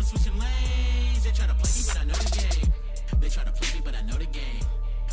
I'm switching lanes. They try to play me, but I know the game. They try to play me, but I know the game.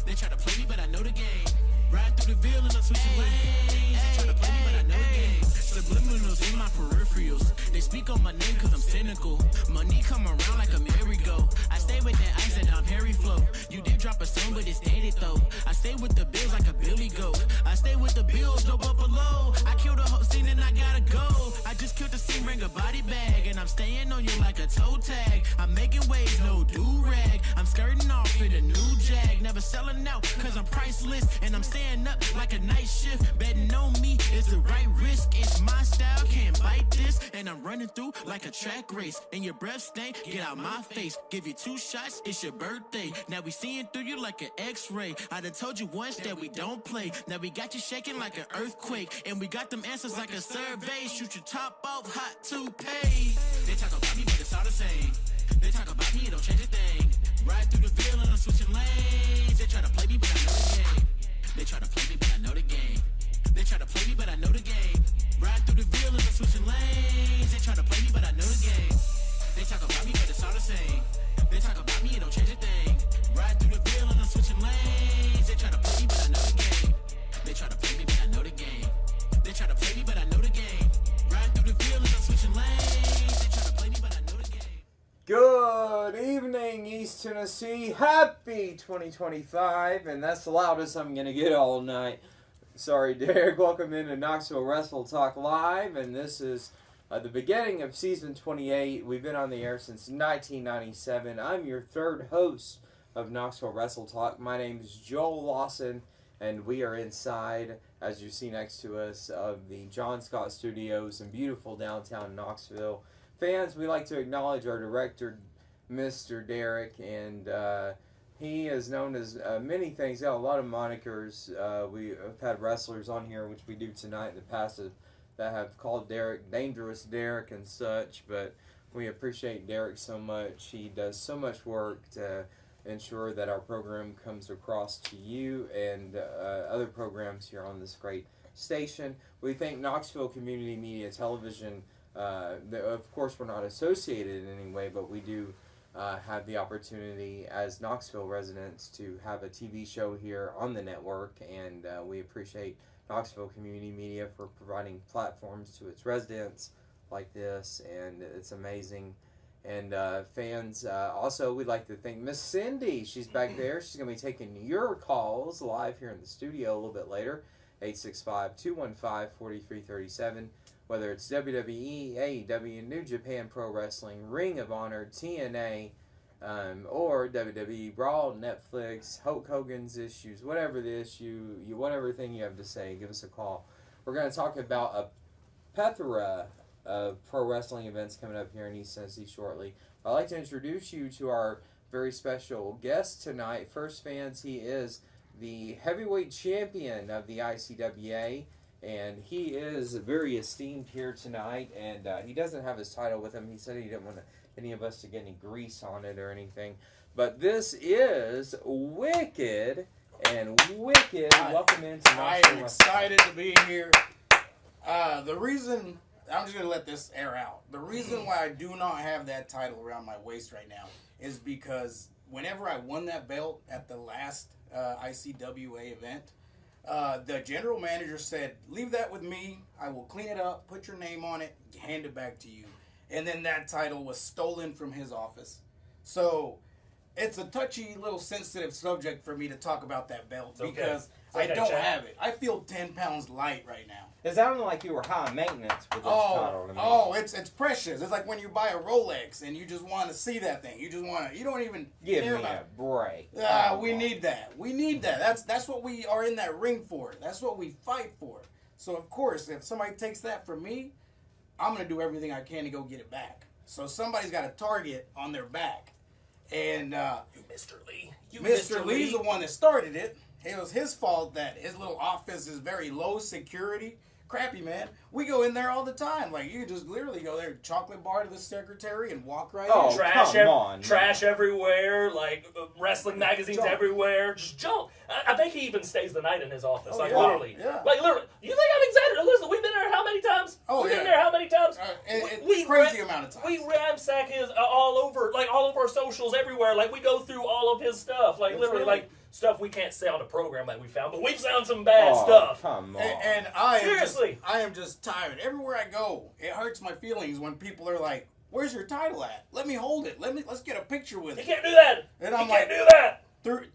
They try to play me, but I know the game. Ride through the veil and I'm switching lanes. They try to play me, but I know the game. Subliminals in my peripherals. They speak on my name cause I'm cynical. Money come around like a merry-go. I stay with that ice that I'm Perry flow. You did drop a song, but it's dated though. I stay with the bills like a Billy goat. I stay with the bills, no buffalo. I killed the whole scene and I gotta go. I just killed the scene, bring a body bag. And I'm staying on you like a toe tag. I'm making waves, no do-rag. I'm skirting off in a new jag. Never selling out cause I'm priceless. And I'm staying up like a night shift. Betting on me is the right risk. It's my style, can't bite this. And I'm running through like a track race. And your breath stink, get out my face. Give you 2 shots, it's your birthday. Now we seeing through you like an x-ray. I done told you once that we don't play. Now we got you shaking like an earthquake. And we got them answers like a survey. Shoot your top off, hot to pay. They talk about me, but it's all the same. They talk about me, it don't change a thing. Ride through the field and I'm switching lanes. They try to play me, but I know the game. They try to play me, but I know the game. They try to play me, but I know the game. Ride through the field and I'm switching lanes. They try to play me, but I know the game. They talk about me, but it's all the same. They talk about me, it don't change a thing. Ride through the field and I'm switching lanes. They try to play me, but I know the game. They try to play me, but I know the game. They try to play me, but I know the game. Ride through the field and I'm switching lanes. They try to play me, but I know the game. Good evening, East Tennessee. Happy 2025, and that's the loudest I'm going to get all night. Sorry, Derek. Welcome into Knoxville Wrestle Talk Live, and this is the beginning of Season 28. We've been on the air since 1997. I'm your third host of Knoxville Wrestle Talk. My name is Joel Lawson, and we are inside, as you see next to us, of the John Scott Studios in beautiful downtown Knoxville. Fans, we like to acknowledge our director, Mr. Derek, and he is known as many things. He's got a lot of monikers. We have had wrestlers on here, which we do tonight in the past, that have called Derek Dangerous Derek and such, but we appreciate Derek so much. He does so much work to ensure that our program comes across to you and other programs here on this great station. We thank Knoxville Community Media Television. Of course, we're not associated in any way, but we do have the opportunity as Knoxville residents to have a TV show here on the network, and we appreciate Knoxville Community Media for providing platforms to its residents like this, and it's amazing. And fans, also we'd like to thank Miss Cindy. She's back there. She's going to be taking your calls live here in the studio a little bit later, 865-215-4337. Whether it's WWE, AEW, New Japan Pro Wrestling, Ring of Honor, TNA, or WWE, Raw, Netflix, Hulk Hogan's issues, whatever the issue, whatever thing you have to say, give us a call. We're going to talk about a plethora of pro wrestling events coming up here in East Tennessee shortly. I'd like to introduce you to our very special guest tonight. First, fans, he is the heavyweight champion of the ICWA. And he is very esteemed here tonight, and he doesn't have his title with him. He said he didn't want any of us to get any grease on it or anything. But this is WIKIDD, and WIKIDD, welcome into Knoxville. I am excited to be here. The reason, I'm just going to let this air out. The reason why I do not have that title around my waist right now is because whenever I won that belt at the last ICWA event, the general manager said, leave that with me. I will clean it up, put your name on it, hand it back to you. And then that title was stolen from his office. So it's a touchy, little sensitive subject for me to talk about that belt because I don't have it. I feel 10 pounds light right now. It sounded like you were high maintenance with this title to me. It's precious. It's like when you buy a Rolex and you just want to see that thing. You don't even give care me about a break. We need that. We need that. That's what we are in that ring for. That's what we fight for. So of course, if somebody takes that from me, I'm gonna do everything I can to go get it back. So somebody's got a target on their back, and Mr. Lee. Mr. Lee's the one that started it. It was his fault that his little office is very low security. Crappy, man. We go in there all the time. Like, you just literally go there, chocolate bar to the secretary, and walk right in. Trash everywhere, like wrestling magazines everywhere. Just junk. I think he even stays the night in his office. Literally. Yeah. Like, literally. You think I'm exaggerating? Listen, we've been there there how many times? Oh, We've yeah. been there how many times? Crazy amount of times. We ransack his all over our socials everywhere. Like, we go through all of his stuff. Like, That's literally, right. like, stuff we can't say on the program that we found. But we've found some bad stuff. Come on. And I Seriously. am just tired. Everywhere I go, it hurts my feelings when people are like, "Where's your title at? Let me hold it. Let's get a picture with You it." can't do that. And You I'm can't like, do that.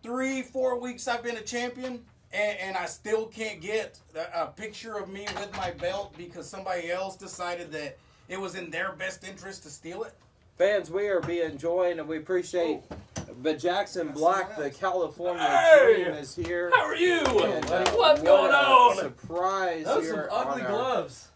3-4 weeks I've been a champion, and I still can't get a picture of me with my belt because somebody else decided that it was in their best interest to steal it. Fans, we are being joined, and we appreciate. But Jackson Black, the California Hey! Dream, is here. How are you? And, What's what going a on? Surprise Those here some ugly on gloves.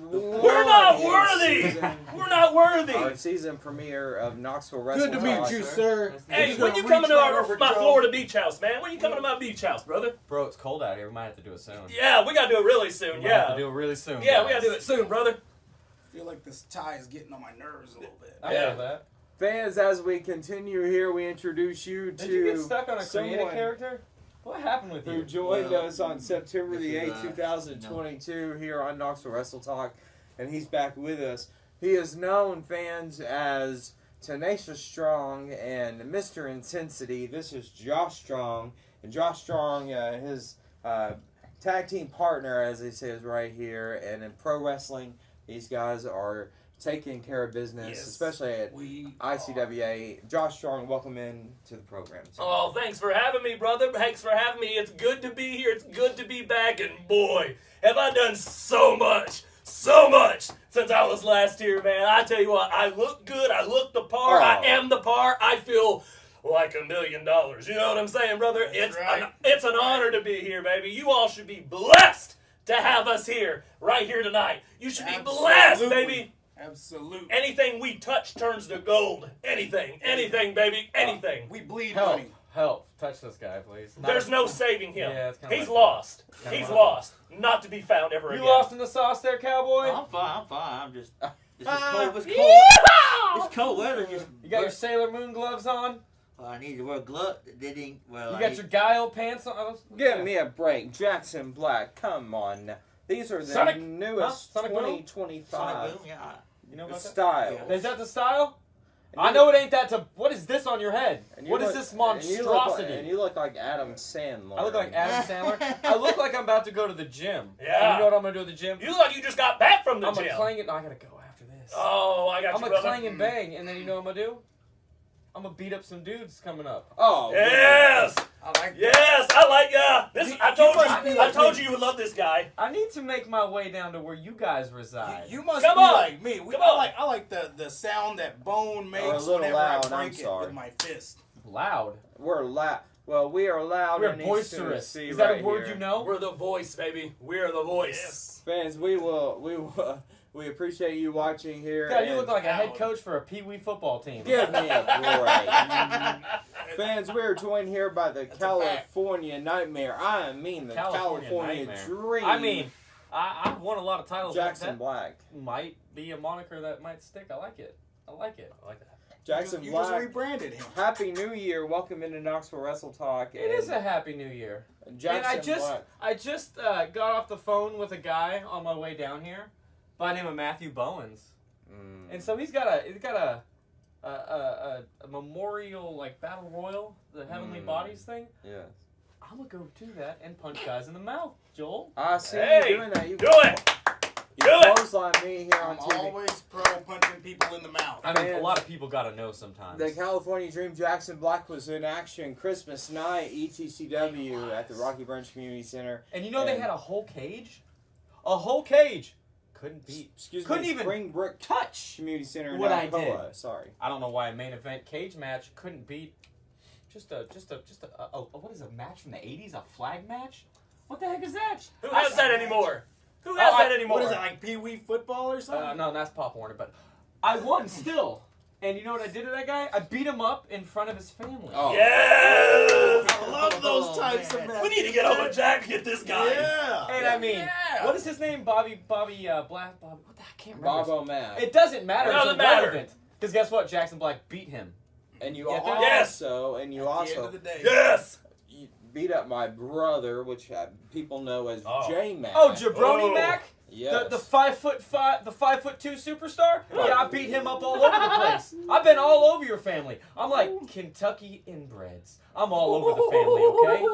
We're not worthy. We're not Our worthy. season premiere of Knoxville Wrestle. Good to meet Talk. you, sir. Hey, He's when gonna you coming to reach right over my Joe. Florida beach house, man? When you coming to my beach house, brother? Bro, it's cold out here. We might have to do it soon. Yeah, we gotta do it really soon. We might have Yeah. to do it really soon. Yeah, guys. we gotta do it soon, brother. I feel like this tie is getting on my nerves a little bit. I Yeah. feel that. Fans, as we continue here, we introduce you Did you get to stuck on a creative someone character? What happened with who you? joined Well, us on September the this is, 8th, 2022 here on Knoxville Wrestle Talk, and he's back with us. He is known, fans, as Tenacious Strong and Mr. Intensity. This is Josh Strong, and Josh Strong, his tag team partner, as he says right here, and in pro wrestling, these guys are taking care of business, Yes, especially at we ICWA. Josh Strong, welcome in to the program. Oh, thanks for having me, brother. Thanks for having me. It's good to be here. It's good to be back. And boy, have I done so much since I was last here, man. I tell you what, I look good. I look the part. Oh. I am the part. I feel like $1 million. You know what I'm saying, brother? That's right. It's an honor to be here, baby. You all should be blessed to have us here, right here tonight. You should be blessed, Absolutely. baby. Absolutely. Anything we touch turns to gold. Anything, baby, anything. We bleed Help. money. Help. Touch this guy, please. There's no saving him. Yeah, it's kinda He's like lost. Kinda He's like lost. Not to be found ever You again. lost in the sauce there, cowboy? I'm fine. I'm just. It's just cold. It's cold. Yeehaw! It's cold weather. Just. You got your Sailor Moon gloves on? I need to wear gloves. Didn't. Well. You I got need- your Guile pants on? Give me a break. Jackson Black, come on. Now. These are the Sonic- newest Sonic Boom? 2025 Sonic Boom. Yeah. You know about that? styles. Is that the style? And I you know look- it ain't that. What is this on your head? and you What is look- this and you look like- monstrosity? And you look like Adam Sandler. I look like Adam Sandler. I look like I'm about to go to the gym. Yeah. And you know what I'm gonna do at the gym? You look like you just got back from the I'm gym. gonna clang it. No, I gotta go after this. Oh, I got I'm you, gonna brother. clang and bang, and then you know what I'm gonna do? I'm gonna beat up some dudes coming up. Oh, Yes, I like that. yes, I like this. I told must be you, I like told me. you would love this guy. I need to make my way down to where you guys reside. You must Come be on. like me. Come I on. like the sound that bone makes little whenever loud, I I'm break it sorry. with my fist. Loud. We're loud. Well, we are loud. We're in East boisterous. Tennessee Is that right a word here. you know? We're the voice, baby. We're the voice. Yes. Fans, we appreciate you watching here. God, you and look like a head loud. coach for a pee-wee football team. Give me a break. Fans, we are joined here by the a fact. California Nightmare. I mean the California Nightmare. Dream. I mean, I've won a lot of titles. Jackson that Black. might be a moniker that might stick. I like it. I like it. I like that. Jackson You just Black. rebranded him. Happy New Year. Welcome into Knoxville Wrestle Talk. It is a happy new year. Jackson And Black. I just got off the phone with a guy on my way down here by the name of Matthew Bowens. And so he's got a memorial like battle royal, the Heavenly Bodies thing. Yes. I'm gonna go to that and punch guys in the mouth, Joel. I see Hey, you doing that. You do it. You Do it. clothesline me here on I'm TV. always pro punching people in the mouth. I mean, a Fans- lot of people gotta know sometimes. The California Dream, Jackson Black, was in action Christmas night, ETCW, at the Rocky Branch Community Center. And you know they And- had a whole cage? A whole cage! Couldn't beat. Excuse Couldn't me, even Springbrook touch Community Center in what I Alcoa. did. Sorry. I don't know why a main event cage match couldn't beat just a what is a match from the 80s? A flag match? What the heck is that? Who has that anymore? Who has that anymore? What is it, like Pee Wee football or something? No, that's Pop Warner, but I won still. And you know what I did to that guy? I beat him up in front of his family. Oh. Yes! I love those types of man. matches. We need to get over Jack to get this guy. Yeah. And I mean, Yeah. what is his name? Bobby Black. What the I can't remember. Bob O'Mac. It doesn't matter. It doesn't it's matter. irrelevant. Because guess what? Jackson Black beat him. And you Yeah, also, At the end of the day. Yes! you beat up my brother, which people know as Oh. J-Mac. Oh, Jabroni Oh. Mac? Yes. The 5'5", the 5'2" superstar? Yeah, I beat him up all over the place. I've been all over your family. I'm like Kentucky inbreds. I'm all over the family, okay?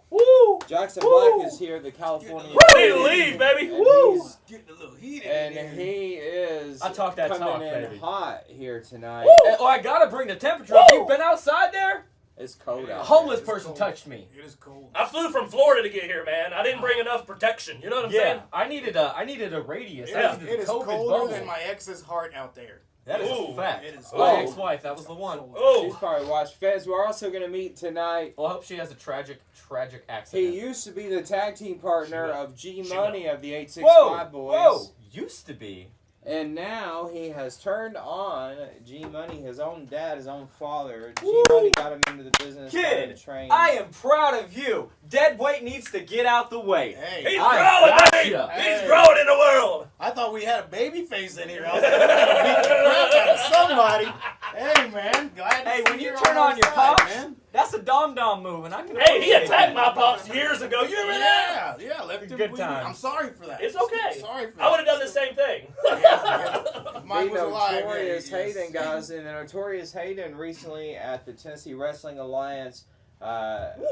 Woo! Jackson Black is here, the California. Ready to leave, baby. And Woo! he's- Getting a little heated. And he is I talk that coming talk, in baby. hot here tonight. Oh, I gotta bring the temperature up. Woo! You've been outside there? It's cold A out. homeless It's person cold. touched me. It is cold. I flew from Florida to get here, man. I didn't bring enough protection. You know what I'm Yeah, saying? I needed a radius. It I is, needed it the is COVID colder bubble. than my ex's heart out there. That is Ooh, a fact. it is My cold. ex-wife, that was the one. She's Oh, probably watched. Fans, we're also going to meet tonight. Well, I hope she has a tragic He accident. used to be the tag team partner of G Money of the Whoa, 865 Boys. whoa, used to be. And now he has turned on G Money, his own dad, his own father. G Woo! Money got him into the business. got him Kid, trained. I am proud of you. Dead weight needs to get out the way. Hey, he's I growing, gotcha. baby. Hey. He's growing in the world. I thought we had a baby face in here. I was like, I gotta beat the crap out of somebody. Hey, man. Glad to Hey, see when you you're turn our on your side, pops, man. that's a dom-dom move, and I can Hey, he appreciate attacked that. my pops years ago. You remember that? Yeah, left him Good bleeding. times. I'm sorry for that. It's okay. Sorry for that. I would have done the same thing. If mine The was alive. Notorious yeah, yes. Hayden, guys. And the Notorious Hayden recently at the Tennessee Wrestling Alliance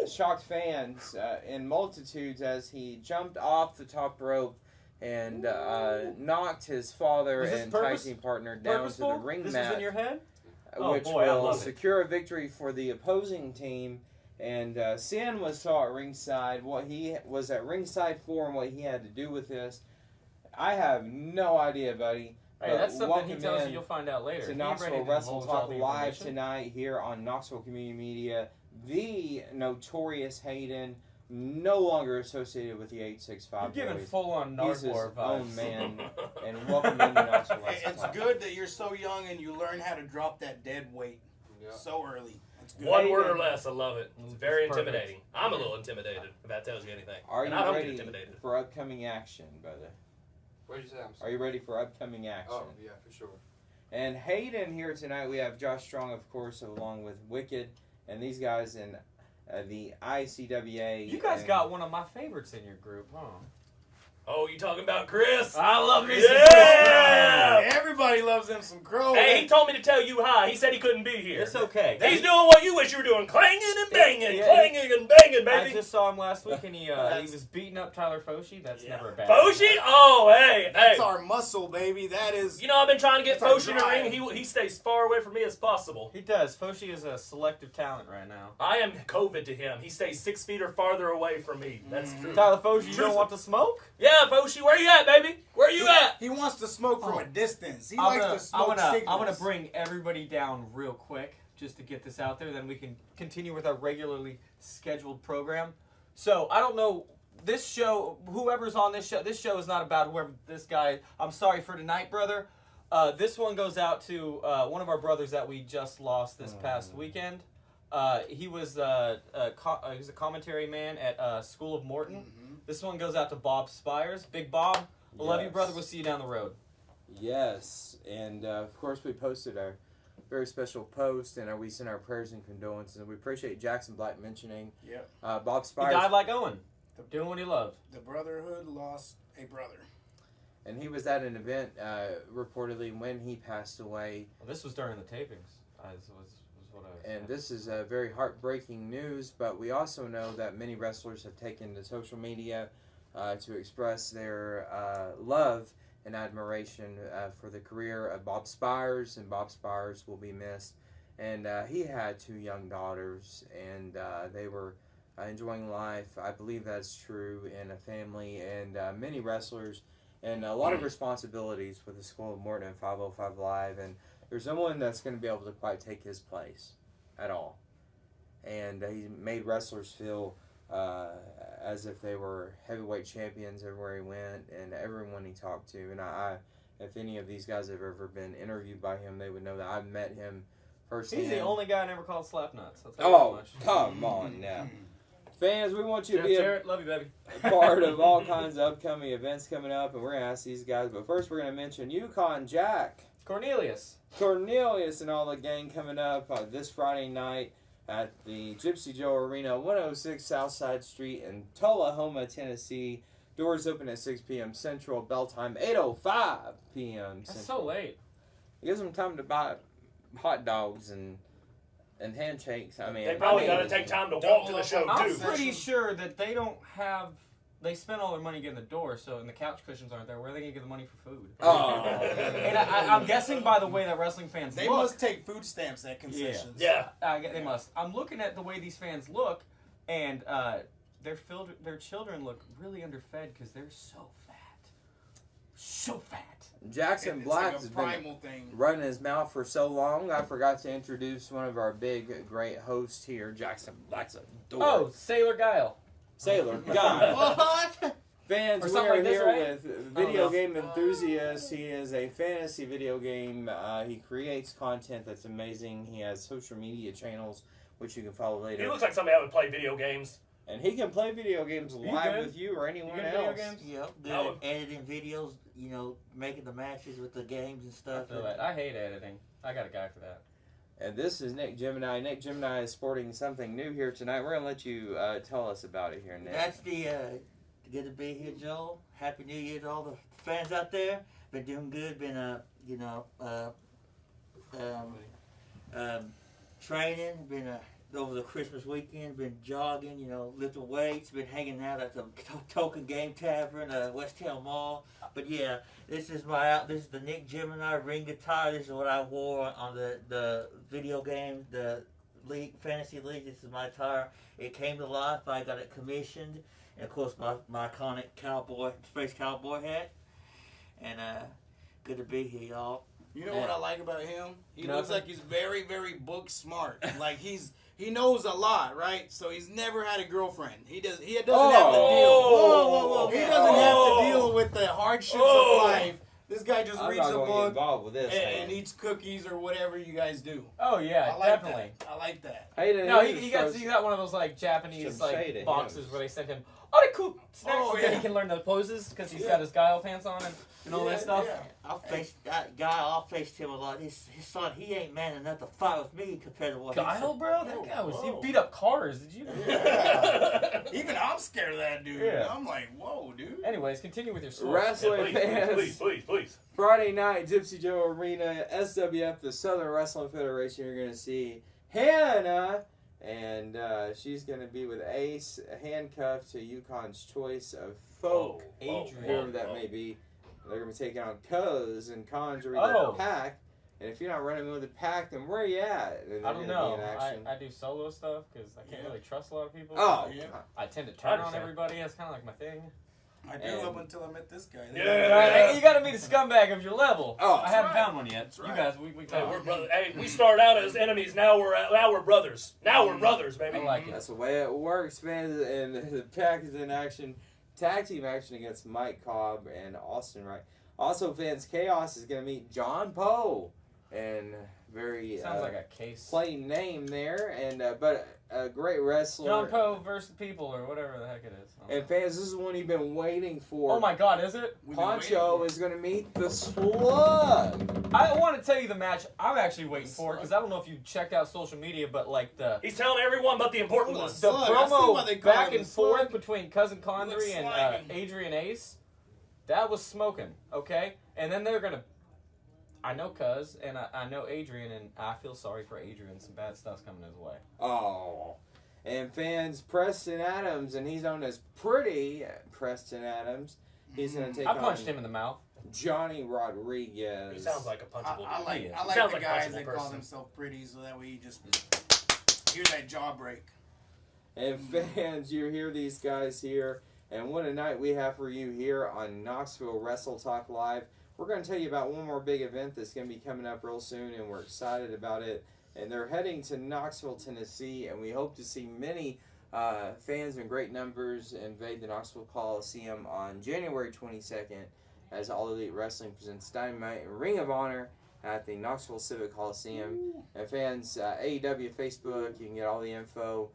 shocked fans in multitudes as he jumped off the top rope and knocked his father Was this and tag purpose- team partner down to Purposeful? the ring This mat. was in your head? Oh, which boy, I will love it. secure a victory for the opposing team. And Sin was saw at ringside. What he was at ringside for and what he had to do with this, I have no idea, buddy. Hey, But that's something he welcome tells in you you'll find out later. to He ain't Knoxville ready to Wrestle divulge all Talk the live information. tonight here on Knoxville Community Media. The Notorious Hayden, no longer associated with the 865 You're giving Boys. full-on He's his Nardwuar own vibes. man. And welcome into Knoxville Hey, Wrestle it's Talk. good that you're so young and you learn how to drop that dead weight so early. It's good. One word or less. I love it. It's very It's perfect. intimidating. I'm a little intimidated, if that tells you anything. Are And you I don't get ready intimidated. for upcoming action, brother? What did you say? I'm Are sorry. you ready for upcoming action? Oh, yeah, for sure. And Hayden here tonight, we have Josh Strong, of course, along with WIKIDD, and these guys in the ICWA. You guys and got one of my favorites in your group, huh? Oh, you talking about Chris? I love me some Yeah! Everybody loves them some crow. Hey, he told me to tell you hi. He said he couldn't be here. It's okay. He's doing what you wish you were doing. Clanging and banging. Yeah. Clanging and banging, I baby. just saw him last week, and he was beating up Tyler Foshi. That's never a bad Foshi? thing. Oh, hey, That's hey. our muscle, baby. That is. You know, I've been trying to get That's our Foshi in the drive. ring. He stays as far away from me as possible. He does. Foshi is a selective talent right now. I am COVID to him. He stays 6 feet or farther away from me. That's true. Tyler Foshi, you don't want to smoke? Yeah, Foshi, where you at, baby? Where you at? He wants to smoke from Oh. a distance. He I'm likes gonna, to smoke I'm gonna signals. bring everybody down real quick just to get this out there. Then we can continue with our regularly scheduled program. So I don't know this show. Whoever's on this show is not about whoever this guy. I'm sorry for tonight, brother. This one goes out to one of our brothers that we just lost this past weekend. He was a commentary man at School of Morton. This one goes out to Bob Spires. Big Bob, I love you, Yes. brother. We'll see you down the road. Yes, and of course we posted our very special post, and we sent our prayers and condolences. And we appreciate Jackson Black mentioning Yep. Bob He Spires, died like Owen, doing what he loved. The Brotherhood lost a brother. and he was at an event reportedly when he passed away. Well, this was during the tapings. Was what I was. And this is very heartbreaking news, but we also know that many wrestlers have taken to social media to express their love and admiration for the career of Bob Spires, and Bob Spires will be missed. And he had 2 young daughters, and they were enjoying life. I believe that's true in a family, and many wrestlers, and a lot of responsibilities with the School of Morton and 505 Live, and there's no one that's going to be able to quite take his place at all. And he made wrestlers feel as if they were heavyweight champions everywhere he went and everyone he talked to. And I if any of these guys have ever been interviewed by him, they would know that I've met him firsthand. He's the only guy I never called slap nuts. I'll tell you Oh, that much. come on now. Fans, we want you to Jeff be a Jarrett, love you, baby. part of all kinds of upcoming events coming up, and we're going to ask these guys. But first, we're going to mention Yukon Jack, Cornelius. Cornelius, and all the gang coming up this Friday night at the Gypsy Joe Arena, 106 Southside Street in Tullahoma, Tennessee. Doors open at 6 p.m. Central. Bell time 8:05 p.m. That's Central. so late. It gives them time to buy hot dogs and handshakes. I mean, They probably got to mean, take time to walk to the show I'm too. pretty sure that they don't have. They spend all their money getting the door, so and the couch cushions aren't there. Where are they gonna get the money for food? Oh. And I'm guessing by the way that wrestling fans They look. must take food stamps at concessions. Yeah. They must. I'm looking at the way these fans look, and their children look really underfed because they're so fat, so fat. Jackson It's Black like has a been primal thing. running his mouth for so long. I forgot to introduce one of our big, great hosts here. Jackson Black's a dork. Oh, Sailor Guile. Sailor guy. What? Fans, Or we something are like this, here right? with video know. game enthusiast. He is a fantasy video game. He creates content that's amazing. He has social media channels, which you can follow later. He looks like somebody that would play video games. And he can play video games live good? with you or anyone You good at video else. games? Yep. Good Oh. at editing videos, you know, making the matches with the games and I stuff. feel that. I hate editing. I got a guy for that. And this is Nick Gemini. Nick Gemini is sporting something new here tonight. We're going to let you tell us about it here, Nick. That's the good to be here, Joel. Happy New Year to all the fans out there. Been doing good. Been training. Been over the Christmas weekend. Been jogging. You know, lifting weights. Been hanging out at the Token Game Tavern, West Town Mall. But yeah, this is the Nick Gemini ring guitar. This is what I wore on the video game, the league, fantasy league. This is my attire. It came to life. I got it commissioned. And of course, my iconic space cowboy hat. And good to be here, y'all. You know what I like about him? He Nothing. looks like he's very, very book smart. Like he knows a lot, right? So he's never had a girlfriend. He doesn't have to deal. Whoa. He doesn't have to deal with the hardships of life. This guy just I'm reads not a going to get book involved with this. and eats cookies or whatever you guys do. Oh yeah, I like definitely. that. I like that. Hayden, No, here's he first- got one of those like Japanese Some like shade at boxes him. where they sent him the cool snacks Oh, so that yeah. he can learn the poses because he's Yeah. got his guile pants on and all that stuff. Yeah. I'll face him a lot. His son, he ain't man enough to fight with me compared to what Guile, he's. bro, that guy was Whoa. he beat up cars. Did you? Yeah. Even I'm scared of that dude. Yeah. I'm like, whoa, dude. Anyways, continue with your story. Wrestling fans. Please. Friday night, Gypsy Joe Arena, SWF, the Southern Wrestling Federation. You're going to see Hannah, and she's going to be with Ace, handcuffed to Yukon's choice of folk, whoever that may be. They're going to be taking on Cuz and Conjuring Oh. the Pack. And if you're not running with the Pack, then where are you at? And they're I don't gonna know. Be in action. I do solo stuff because I can't really trust a lot of people. Oh, Yeah. I tend to I turn on understand. everybody. That's kind of like my thing. I do And- up until I met this guy. Yeah. You got to meet a scumbag of your level. Oh, I haven't right. found one yet. That's You right. guys, we Hey, we're brother. Hey, we started out as enemies. Now we're brothers. Now we're brothers, baby. I like it. That's the way it works, man. And the Pack is in action. Tag team action against Mike Cobb and Austin Wright. Also, fans, Chaos is going to meet John Poe. And very Sounds like a case. plain name there. And but a great wrestler. John Poe versus the people or whatever the heck it is. I don't And know. fans, this is one you've been waiting for. Oh my God, is it? We've been Poncho waiting is going to meet the Slug. I want to tell you the match I'm actually waiting for because I don't know if you checked out social media, but like the He's telling everyone but the important ones. the Slug. I see why they promo call back him and the Slug. forth between Cousin Condry and slagging. Adrian Ace, that was smoking. Okay, and then they're gonna. I know Cuz and I know Adrian, and I feel sorry for Adrian. Some bad stuff's coming his way. Oh. And fans, Preston Adams, and he's known as Pretty Preston Adams. He's going to take I on punched him in the mouth. Johnny Rodriguez. He sounds like a punchable. I like He the sounds like a guys punchable that call person. themselves pretty, so that way you just hear that jaw break. And fans, you hear these guys here. And what a night we have for you here on Knoxville Wrestle Talk Live. We're going to tell you about one more big event that's going to be coming up real soon, and we're excited about it. And they're heading to Knoxville, Tennessee, and we hope to see many fans in great numbers invade the Knoxville Coliseum on January 22nd as All Elite Wrestling presents Dynamite and Ring of Honor at the Knoxville Civic Coliseum. And fans, AEW Facebook, you can get all the info.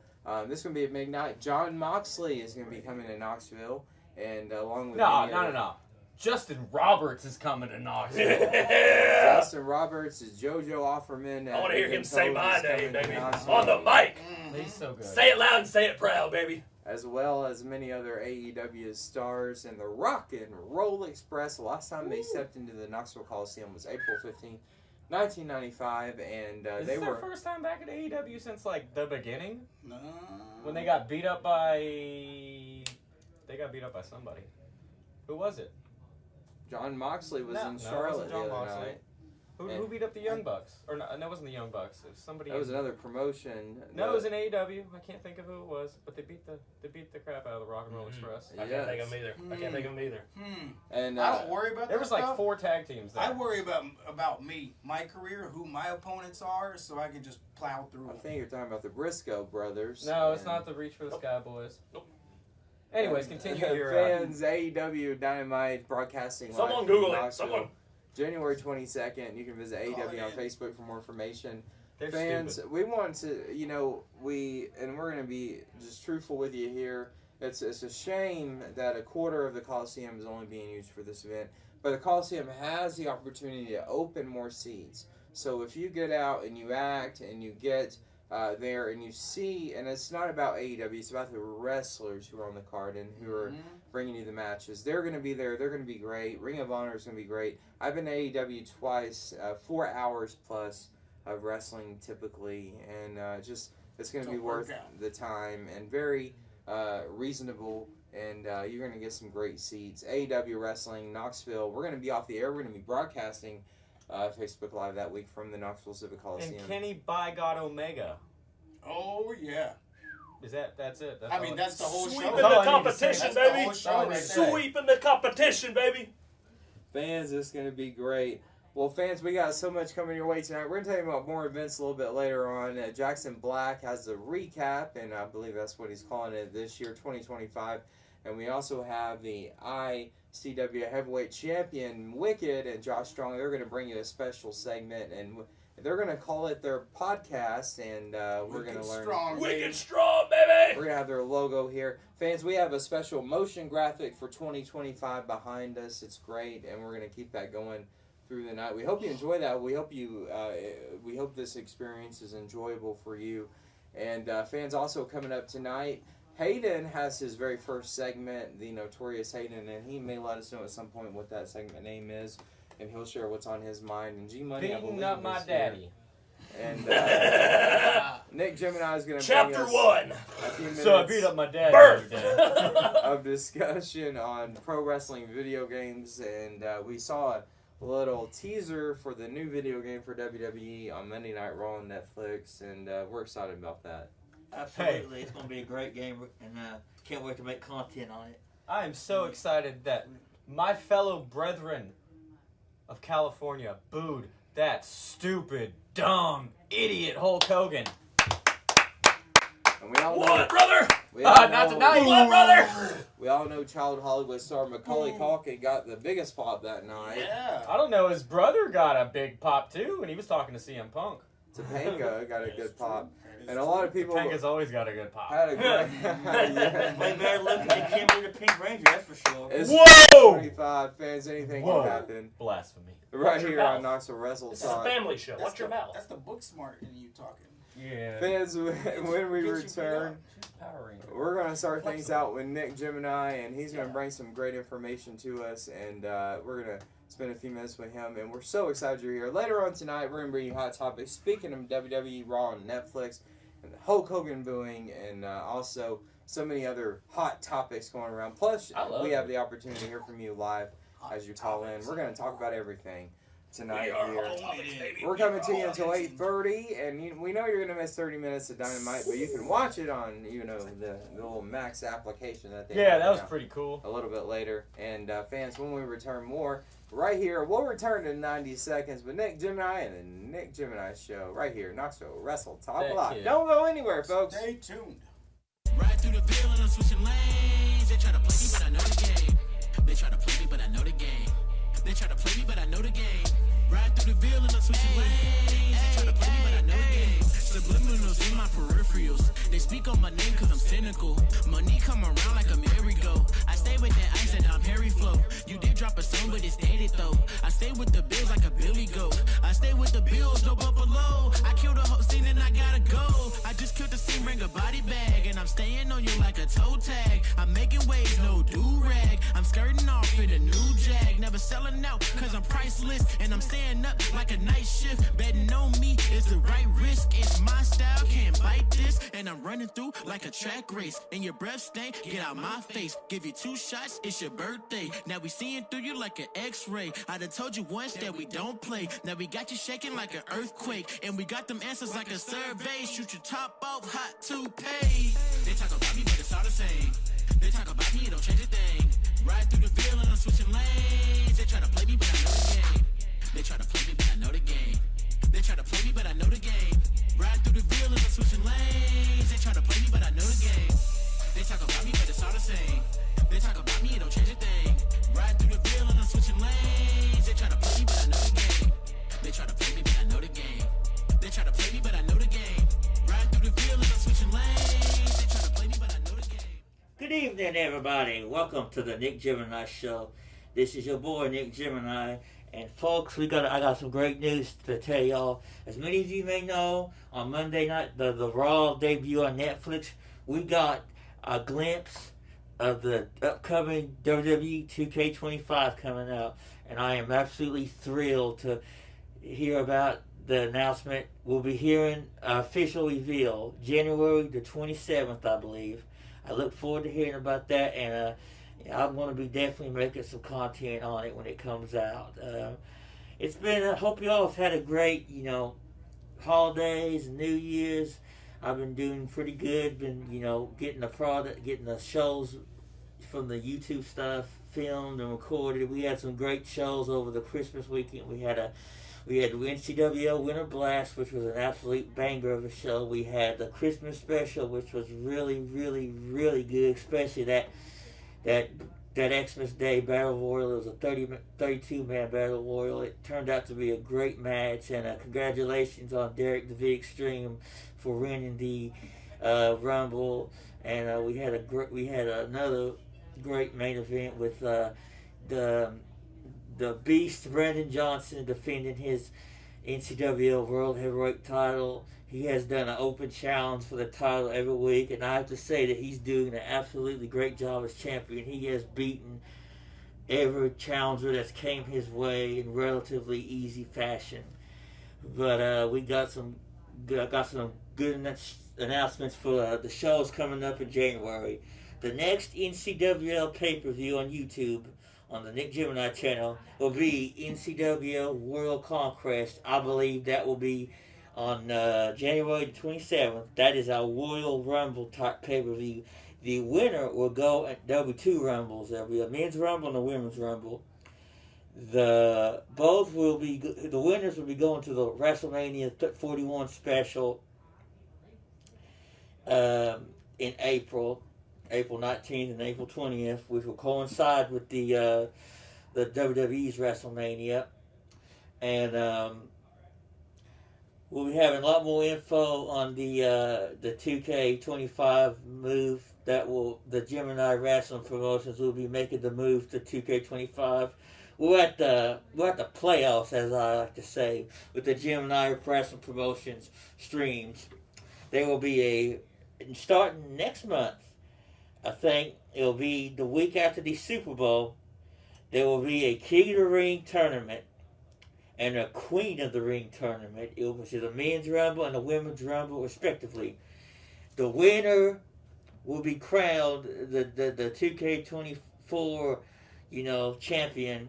This is going to be a big night. John Moxley is going to be coming to Knoxville, and along with No. Justin Roberts is coming to Knoxville. Yeah. Justin Roberts is JoJo Offerman. I want to hear him say my name, baby. Knoxville. On the mic. He's so good. Say it loud and say it proud, baby. as well as many other AEW stars and the Rock and Roll Express. The last time they stepped into the Knoxville Coliseum was April 15th, 1995, and Is they this were... their first time back at AEW since, like, the beginning? No. When they got beat up by... They got beat up by somebody. Who was it? John Moxley was in it Charlotte wasn't John the other Moxley. night. Who beat up the Young Bucks? Or no, that wasn't the Young Bucks. It was somebody. That was another promotion. No, it was an AEW. I can't think of who it was, but they beat the crap out of the Rock and Roll Express. I can't think of them either. I can't think of them either. And I don't worry about There that was like stuff. 4 tag teams there. I worry about me, my career, who my opponents are, so I can just plow through I them. think you're talking about the Briscoe brothers. No, it's and- not the Reach for the Sky Boys. Nope. Anyways, continue your... Fans, AEW Dynamite broadcasting Someone live Google from it. Knoxville, Someone. January 22nd. You can visit AEW on in. Facebook for more information. They're Fans, stupid. we want to, we're going to be just truthful with you here. It's a shame that a quarter of the Coliseum is only being used for this event, but the Coliseum has the opportunity to open more seats. So if you get out and you act and you get there and you see, and it's not about AEW, it's about the wrestlers who are on the card and who are bringing you the matches. They're going to be there. They're going to be great. Ring of Honor is going to be great. I've been to AEW twice, 4 hours plus of wrestling typically, and it's going to be worth the time and very reasonable, and you're going to get some great seats. AEW Wrestling, Knoxville. We're going to be off the air. We're going to be broadcasting Facebook Live that week from the Knoxville Civic Coliseum. And Kenny by God Omega. Oh, yeah. That's it? I mean, that's the whole show. Sweeping That's all the I need to say. competition, That's the baby. whole show right there. Sweeping the competition, baby. Fans, it's going to be great. Well, fans, we got so much coming your way tonight. We're going to tell you about more events a little bit later on. Jackson Black has the recap, and I believe that's what he's calling it this year, 2025. And we also have the ICW Heavyweight Champion, WIKIDD, and Josh Strong. They're going to bring you a special segment, and they're going to call it their podcast, and we're going to learn. Wicked strong, baby. We're going to have their logo here. Fans, we have a special motion graphic for 2025 behind us. It's great, and we're going to keep that going through the night. We hope you enjoy that. We hope this experience is enjoyable for you. And fans, also coming up tonight, Hayden has his very first segment, the Notorious Hayden, and he may let us know at some point what that segment name is, and he'll share what's on his mind. And G-Money, I believe, Beating up my is here. daddy. And Nick Gemini is going to Chapter bring us 1. a few minutes So I beat up my daddy Birth. the other day. of discussion on pro wrestling video games, and we saw a little teaser for the new video game for WWE on Monday Night Raw on Netflix, and we're excited about that. Absolutely, it's going to be a great game, and can't wait to make content on it. I am so excited that my fellow brethren of California booed that stupid, dumb, idiot Hulk Hogan. And we all know, What, brother? we all Not know- tonight. What, brother? We all know child Hollywood star Macaulay Culkin got the biggest pop that night. Yeah. I don't know, his brother got a big pop too when he was talking to CM Punk. Topanga got a good pop, and a lot of people Topanga's always got a good pop. had a great. Way better looking than Kimberly the Pink Ranger, that's for sure. It's Whoa! 25 fans. Anything Whoa. can happen Blasphemy. right Watch your here on mouth. Knoxville Wrestle This is a Talk. family show. Watch your mouth. That's the book smart in you talking. Yeah. Fans, when we Get you return, Power Ranger. we're going to start things out with Nick Gemini, and he's going to bring some great information to us, and we're going to spend a few minutes with him, and we're so excited you're here. Later on tonight, we're going to bring you hot topics. Speaking of WWE Raw on Netflix, and Hulk Hogan booing, and also so many other hot topics going around. Plus, I love we have it. the opportunity to hear from you live as you call in. We're going to talk about everything tonight We are here. hot topics, baby. We're coming to you until 8:30, and we know you're going to miss 30 minutes of Dynamite, but you can watch it on, the little Max application that they Yeah, have that was now pretty cool. a little bit later. And fans, when we return more, right here, we'll return in 90 seconds with Nick Gemini and the Nick Gemini Show, right here, Knoxville Wrestle Talk Heck Live. yeah. Don't go anywhere, folks. Stay tuned. Right through the veil and I'm switching lanes. They try to play me, but I know the game. They try to play me, but I know the game. They try to play me, but I know the game. Right through the veil and I'm switching lanes. They try to play me, but I know the game. Subliminals in my peripherals. They speak on my name cause I'm cynical. Money come around like a merry-go. I stay with that ice and I'm Harry Flow. You did drop a song, but it's dated though. I stay with the bills like a Billy Goat. I stay with the bills, no buffalo. I killed the whole scene and I gotta go. I just killed the scene, bring a body bag, and I'm staying Chain on you like a toe tag. I'm making waves, no do-rag. I'm skirting off in a new jag. Never selling out, cause I'm priceless. And I'm staying up like a night shift. Betting on me is the right risk. It's my style, can't bite this. And I'm running through like a track race. And your breath stink, get out my face. Give you 2 shots, it's your birthday. Now we seeing through you like an x-ray. I done told you once that we don't play. Now we got you shaking like an earthquake. And we got them answers like a survey. Shoot your top off, hot toupee. They talk about me, but it's all the same. They talk about me, it don't change a thing. Ride through the field and I'm switching lanes. They try to play me, but I know the game. They try to play me, but I know the game. They try to play me, but I know the game. Ride through the field and I'm switching lanes. They try to play me, but I know the game. They talk about me, but it's all the same. They talk about me, it don't change a thing. Ride through the field and I'm switching lanes. They try to play me, but I know the game. They try to play me, but I know the game. They try to play me, but I know the game. Ride through the field and I'm switching lanes. They try to play me, but I know the game. Good evening, everybody. Welcome to the Nick Gemini Show. This is your boy, Nick Gemini. And folks, I got some great news to tell y'all. As many of you may know, on Monday night, the Raw debut on Netflix, we got a glimpse of the upcoming WWE 2K25 coming out. And I am absolutely thrilled to hear about the announcement. We'll be hearing an official reveal January the 27th, I believe. I look forward to hearing about that, and I'm going to be definitely making some content on it when it comes out. It's been, I hope you all have had a great, holidays and New Year's. I've been doing pretty good, been, getting the shows from the YouTube stuff filmed and recorded. We had some great shows over the Christmas weekend. We had NCWO Winter Blast, which was an absolute banger of a show. We had the Christmas special, which was really, really, really good, especially that Xmas Day Battle Royal. It was a 32-man Battle Royal. It turned out to be a great match, and congratulations on Derek the Big Extreme for winning the Rumble. And we had another great main event with the Beast Brandon Johnson defending his NCWO World Heavyweight title. He has done an open challenge for the title every week, and I have to say that he's doing an absolutely great job as champion. He has beaten every challenger that's came his way in relatively easy fashion. But we got some good announcements for the shows coming up in January. The next NCWL pay-per-view on YouTube on the Nick Gemini channel will be NCWO World Conquest. I believe that will be on January the 27th. That is our Royal Rumble type pay-per-view. The winner will go, there'll be 2 Rumbles. There'll be a men's Rumble and a women's Rumble. The winners will be going to the WrestleMania 41 special in April 19th and April 20th, which will coincide with the WWE's WrestleMania. And we'll be having a lot more info on the 2K25 move. The Gemini Wrestling Promotions will be making the move to 2K25. We're at the playoffs, as I like to say, with the Gemini Wrestling Promotions streams. There will be starting next month, I think it'll be the week after the Super Bowl, there will be a King of the Ring tournament and a Queen of the Ring tournament, which is a men's rumble and a women's rumble, respectively. The winner will be crowned the 2K24, champion.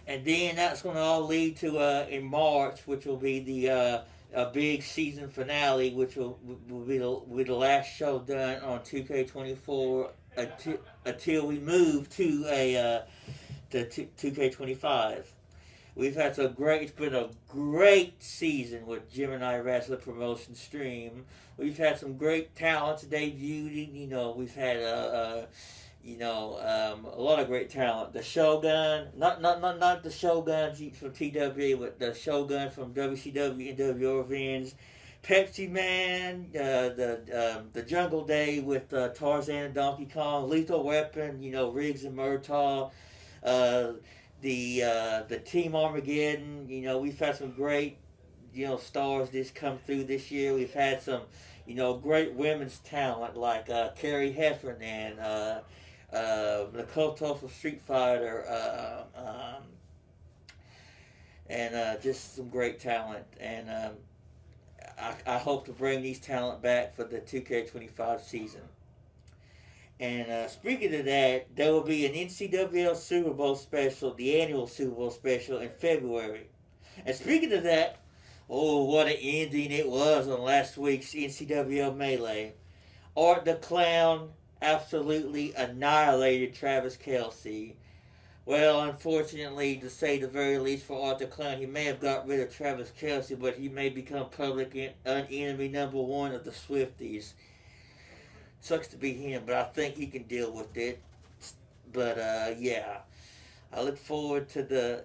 And then that's going to all lead to in March, which will be the a big season finale, which will be the last show done on 2K24 until we move to a 2K25. We've had it's been a great season with Gemini Wrestling Promotion stream. We've had some great talents debuting. We've had a lot of great talent. The Shogun, not the Shogun from TWA, but the Shogun from WCW, NWO Revenge, Pepsi Man, the Jungle Day with Tarzan and Donkey Kong, Lethal Weapon, Riggs and Murtaugh, the Team Armageddon. We've had some great stars just come through this year. We've had some, great women's talent like Carrie Heffernan, Nicole Tulsa Street Fighter, and just some great talent. And I hope to bring these talent back for the 2K25 season. And speaking of that, there will be an NCWL Super Bowl special, the annual Super Bowl special in February. And speaking of that, oh, what an ending it was on last week's NCWL Melee. Art the Clown absolutely annihilated Travis Kelce. Well, unfortunately, to say the very least for Art the Clown, he may have got rid of Travis Kelce, but he may become public enemy number one of the Swifties. Sucks to be him, but I think he can deal with it. But yeah, I look forward to the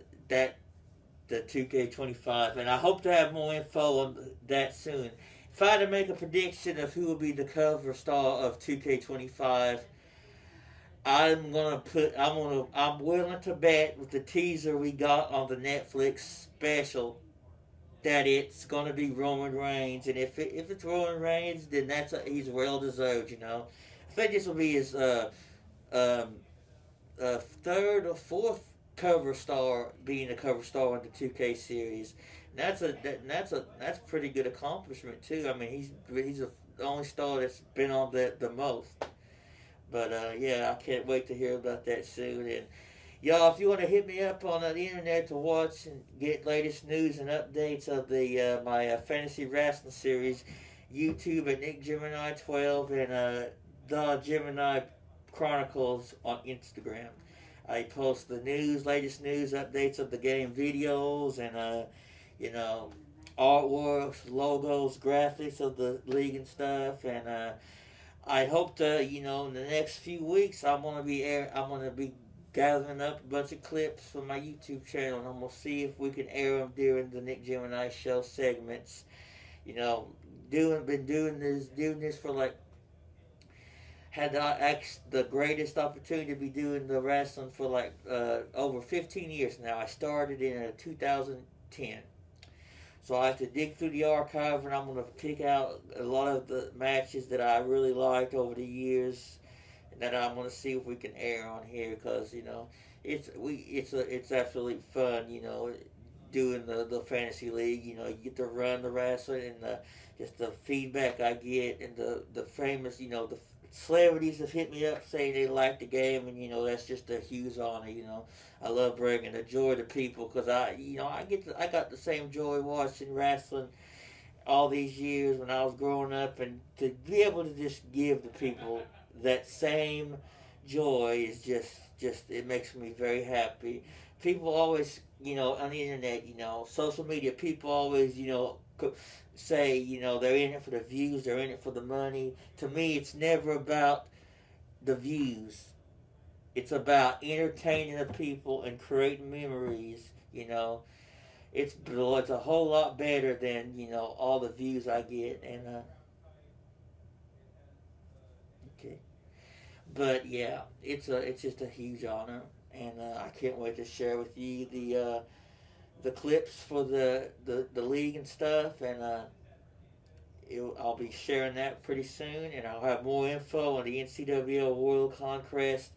2K25, and I hope to have more info on that soon. If I had to make a prediction of who will be the cover star of 2K25, I'm willing to bet with the teaser we got on the Netflix special that it's going to be Roman Reigns, and if it's Roman Reigns, then he's well deserved. I think this will be his third or fourth cover star, being a cover star in the 2K series. And that's a pretty good accomplishment too. I mean, he's the only star that's been on the most. But yeah, I can't wait to hear about that soon. And y'all, if you want to hit me up on the internet to watch and get latest news and updates of the my fantasy wrestling series, YouTube at Nick Gemini 12 and the Gemini Chronicles on Instagram. I post the latest news, updates of the game, videos, and artworks, logos, graphics of the league and stuff. And I hope to, in the next few weeks, I'm gonna be gathering up a bunch of clips for my YouTube channel, and I'm gonna see if we can air them during the Nick Gemini show segments. Been doing this for had the greatest opportunity to be doing the wrestling for over 15 years now. I started in 2010. So I have to dig through the archive, and I'm going to pick out a lot of the matches that I really liked over the years, and that I'm going to see if we can air on here, because it's absolutely fun, doing the fantasy league. You get to run the wrestling, and just the feedback I get, and the famous, the celebrities have hit me up saying they like the game, and that's just a huge honor. I love bringing the joy to people, because I got the same joy watching wrestling all these years when I was growing up, and to be able to just give the people that same joy is just it makes me very happy. People always, on the internet, social media, people always, say, they're in it for the views, they're in it for the money. To me, it's never about the views. It's about entertaining the people and creating memories. It's a whole lot better than all the views I get. And okay, but yeah, it's just a huge honor, and I can't wait to share with you the clips for the league and stuff, and I'll be sharing that pretty soon, and I'll have more info on the NCWL World Conquest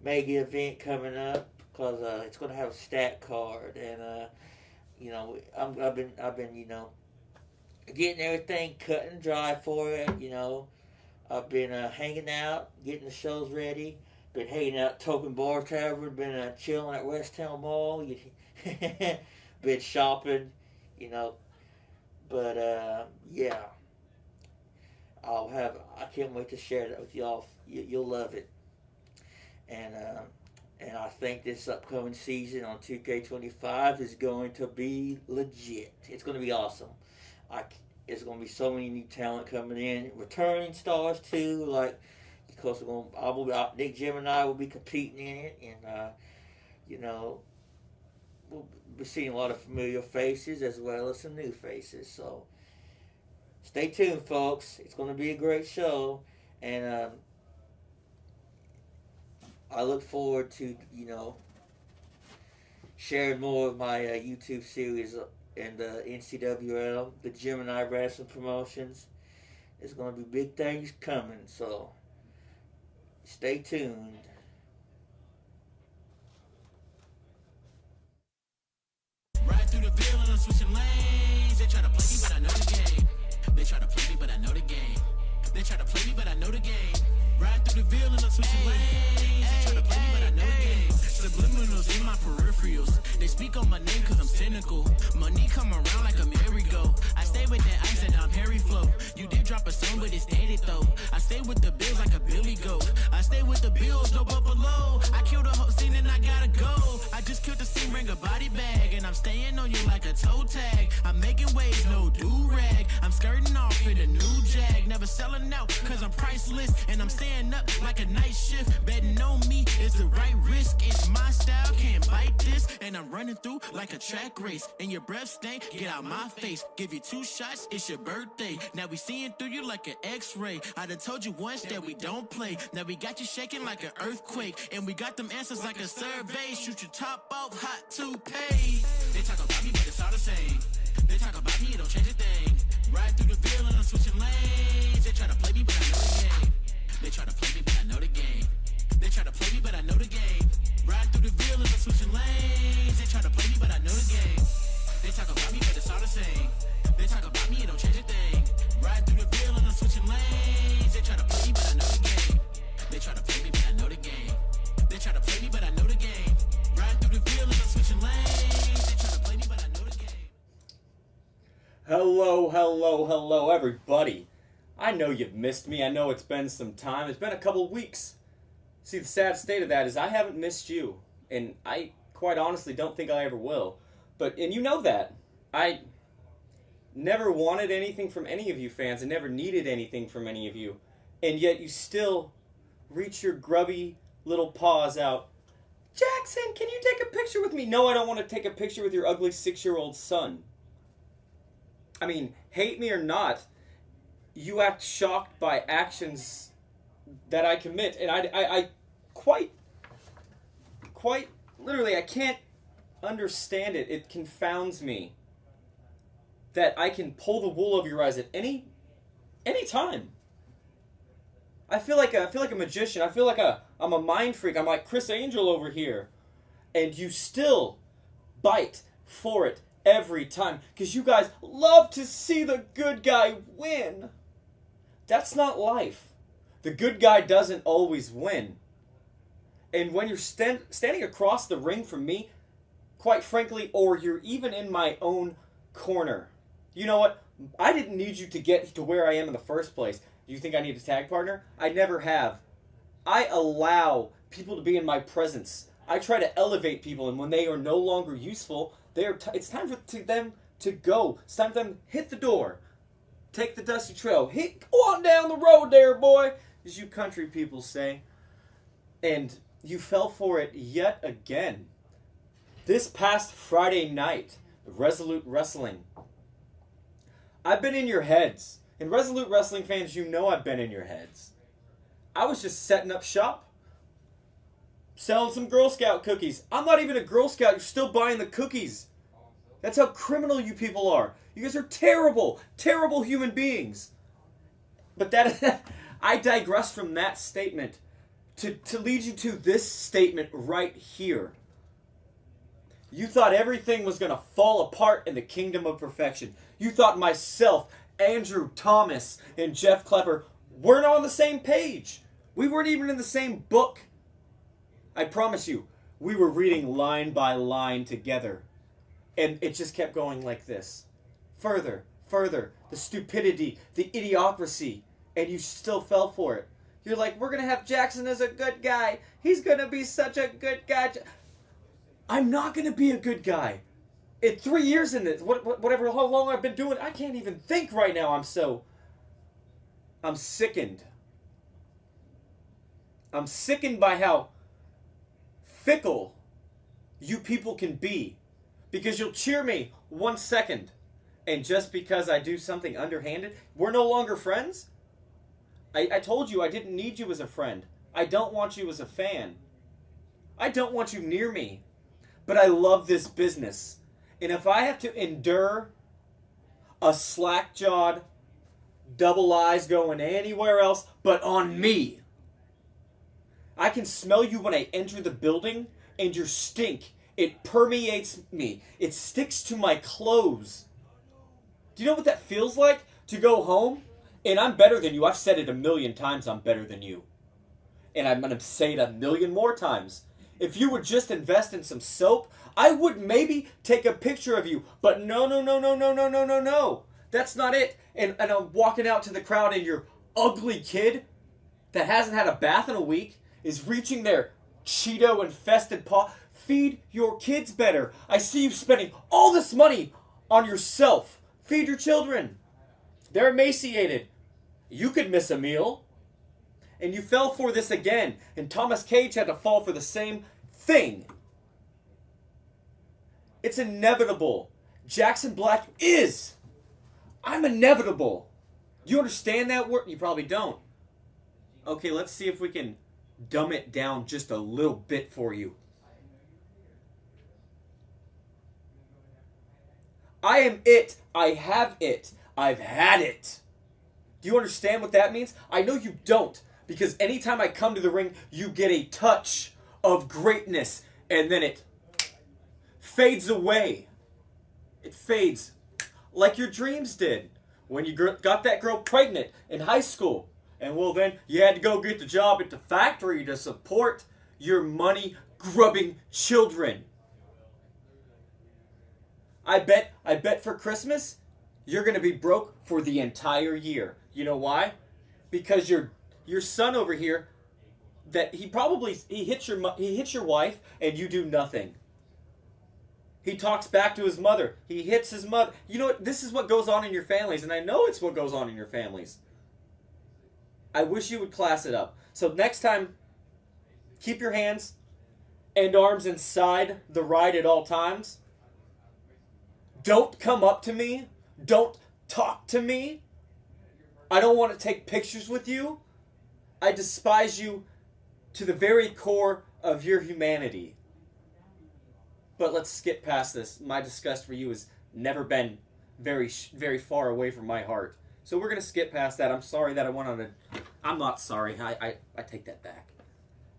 mega event coming up, because it's going to have a stat card, and I've been getting everything cut and dry for it. I've been hanging out, getting the shows ready, been hanging out at Token Bar Tavern, been chilling at West Town Mall, been shopping, but yeah, I can't wait to share that with y'all. You'll love it. And I think this upcoming season on 2K25 is going to be legit. It's going to be awesome. It's going to be so many new talent coming in, returning stars too. Because Nick Gemini will be competing in it, and we'll be seeing a lot of familiar faces as well as some new faces. So stay tuned, folks. It's going to be a great show, and I look forward to sharing more of my YouTube series and the NCWL, the Gemini Wrestling Promotions. There's going to be big things coming, so stay tuned. Ride through the Ville and I'm switching lanes. They try to play me, but I know the game. They try to play me, but I know the game. They try to play me, but I know the game. Ride through the Ville and I'm switching lanes. They try to play me, but I know the game. Subliminals in my peripherals. They speak on my name cause I'm cynical. Money come around like a merry-go. I stay with that ice and I'm Harry Flow. You did drop a song, but it's dated though. I stay with the bills like a Billy Goat. I stay with the bills, no buffalo. I killed the whole scene and I gotta go. I just killed the scene, bring a body bag. And I'm staying on you like a toe tag. I'm making waves, no do-rag. I'm skirting off in a new jag. Never selling out cause I'm priceless. And I'm staying up like a night shift. Betting on me is the right risk. It's my style, can't bite this. And I'm running through like a track race. And your breath stink, get out my face. Give you 2 shots, it's your birthday. Now we seeing through you like an x-ray. I done told you once that we don't play. Now we got you shaking like an earthquake. And we got them answers like a survey. Shoot your top off, hot to pay. They talk about me, but it's all the same. They talk about me, it don't change a thing. Ride through the Ville and I'm switching lanes. They try to play me, but I know the game. They try to play me, but I know the game. They try to play me, but I know the game. Ride through the Ville and I'm switching lanes. They try to play me, but I know the game. They talk about me, but it's all the same. They talk about me, it don't change a thing. Ride through the Ville and I'm switching lanes. They try to play me, but I know the game. They try to play me, but I know the game. They try to play me, but I know the game. Ride through the Ville and I'm switching lanes. They try to play me, but I know the game. Hello, hello, hello, everybody. I know you've missed me. I know it's been some time. It's been a couple weeks. See, the sad state of that is I haven't missed you. And I quite honestly don't think I ever will. And you know that. I never wanted anything from any of you fans. I never needed anything from any of you. And yet you still reach your grubby little paws out. Jackson, can you take a picture with me? No, I don't want to take a picture with your ugly 6-year-old son. I mean, hate me or not, you act shocked by actions that I commit. And I quite literally, I can't understand it. It confounds me that I can pull the wool over your eyes at any time. I feel like a magician. I feel like I'm a mind freak. I'm like Chris Angel over here. And you still bite for it every time. Because you guys love to see the good guy win. That's not life. The good guy doesn't always win. And when you're standing across the ring from me, quite frankly, or you're even in my own corner, you know what? I didn't need you to get to where I am in the first place. Do you think I need a tag partner? I never have. I allow people to be in my presence. I try to elevate people, and when they are no longer useful, it's time for them to go. It's time for them to hit the door. Take the dusty trail. Go on down the road there, boy, as you country people say. And you fell for it yet again. This past Friday night, Resolute Wrestling. I've been in your heads. And Resolute Wrestling fans, you know I've been in your heads. I was just setting up shop. Selling some Girl Scout cookies. I'm not even a Girl Scout. You're still buying the cookies. That's how criminal you people are. You guys are terrible, terrible human beings. But that I digress from that statement to lead you to this statement right here. You thought everything was going to fall apart in the kingdom of perfection. You thought myself, Andrew Thomas, and Jeff Klepper weren't on the same page. We weren't even in the same book. I promise you, we were reading line by line together. And it just kept going like this. Further, further, the stupidity, the idiocracy, and you still fell for it. You're like, we're going to have Jackson as a good guy. He's going to be such a good guy. I'm not going to be a good guy. In 3 years in this, whatever, how long I've been doing, I can't even think right now. I'm sickened. I'm sickened by how fickle you people can be. Because you'll cheer me 1 second. And just because I do something underhanded, we're no longer friends? I told you I didn't need you as a friend. I don't want you as a fan. I don't want you near me. But I love this business. And if I have to endure a slack-jawed, double eyes going anywhere else but on me, I can smell you when I enter the building, and your stink, it permeates me. It sticks to my clothes. Do you know what that feels like? To go home, and I'm better than you. I've said it 1,000,000 times, I'm better than you. And I'm going to say it 1,000,000 more times. If you would just invest in some soap, I would maybe take a picture of you. But no. That's not it. And I'm walking out to the crowd, and your ugly kid that hasn't had a bath in a week is reaching their Cheeto-infested paw. Feed your kids better. I see you spending all this money on yourself. Feed your children. They're emaciated. You could miss a meal. And you fell for this again. And Thomas Cage had to fall for the same thing. It's inevitable. Jackson Black is. I'm inevitable. You understand that word? You probably don't. Okay, let's see if we can dumb it down just a little bit for you. I am it. I have it. I've had it. Do you understand what that means? I know you don't, because anytime I come to the ring, you get a touch of greatness, and then it fades away. It fades like your dreams did when you got that girl pregnant in high school. And well, then you had to go get the job at the factory to support your money-grubbing children. I bet for Christmas, you're going to be broke for the entire year. You know why? Because your son over here, that he hits your wife, and you do nothing. He talks back to his mother. He hits his mother. You know what? This is what goes on in your families, and I know it's what goes on in your families. I wish you would class it up. So next time, keep your hands and arms inside the ride at all times. Don't come up to me. Don't talk to me. I don't want to take pictures with you. I despise you to the very core of your humanity. But let's skip past this. My disgust for you has never been very, very far away from my heart. So we're going to skip past that. I'm sorry that I went on a... I'm not sorry. I take that back.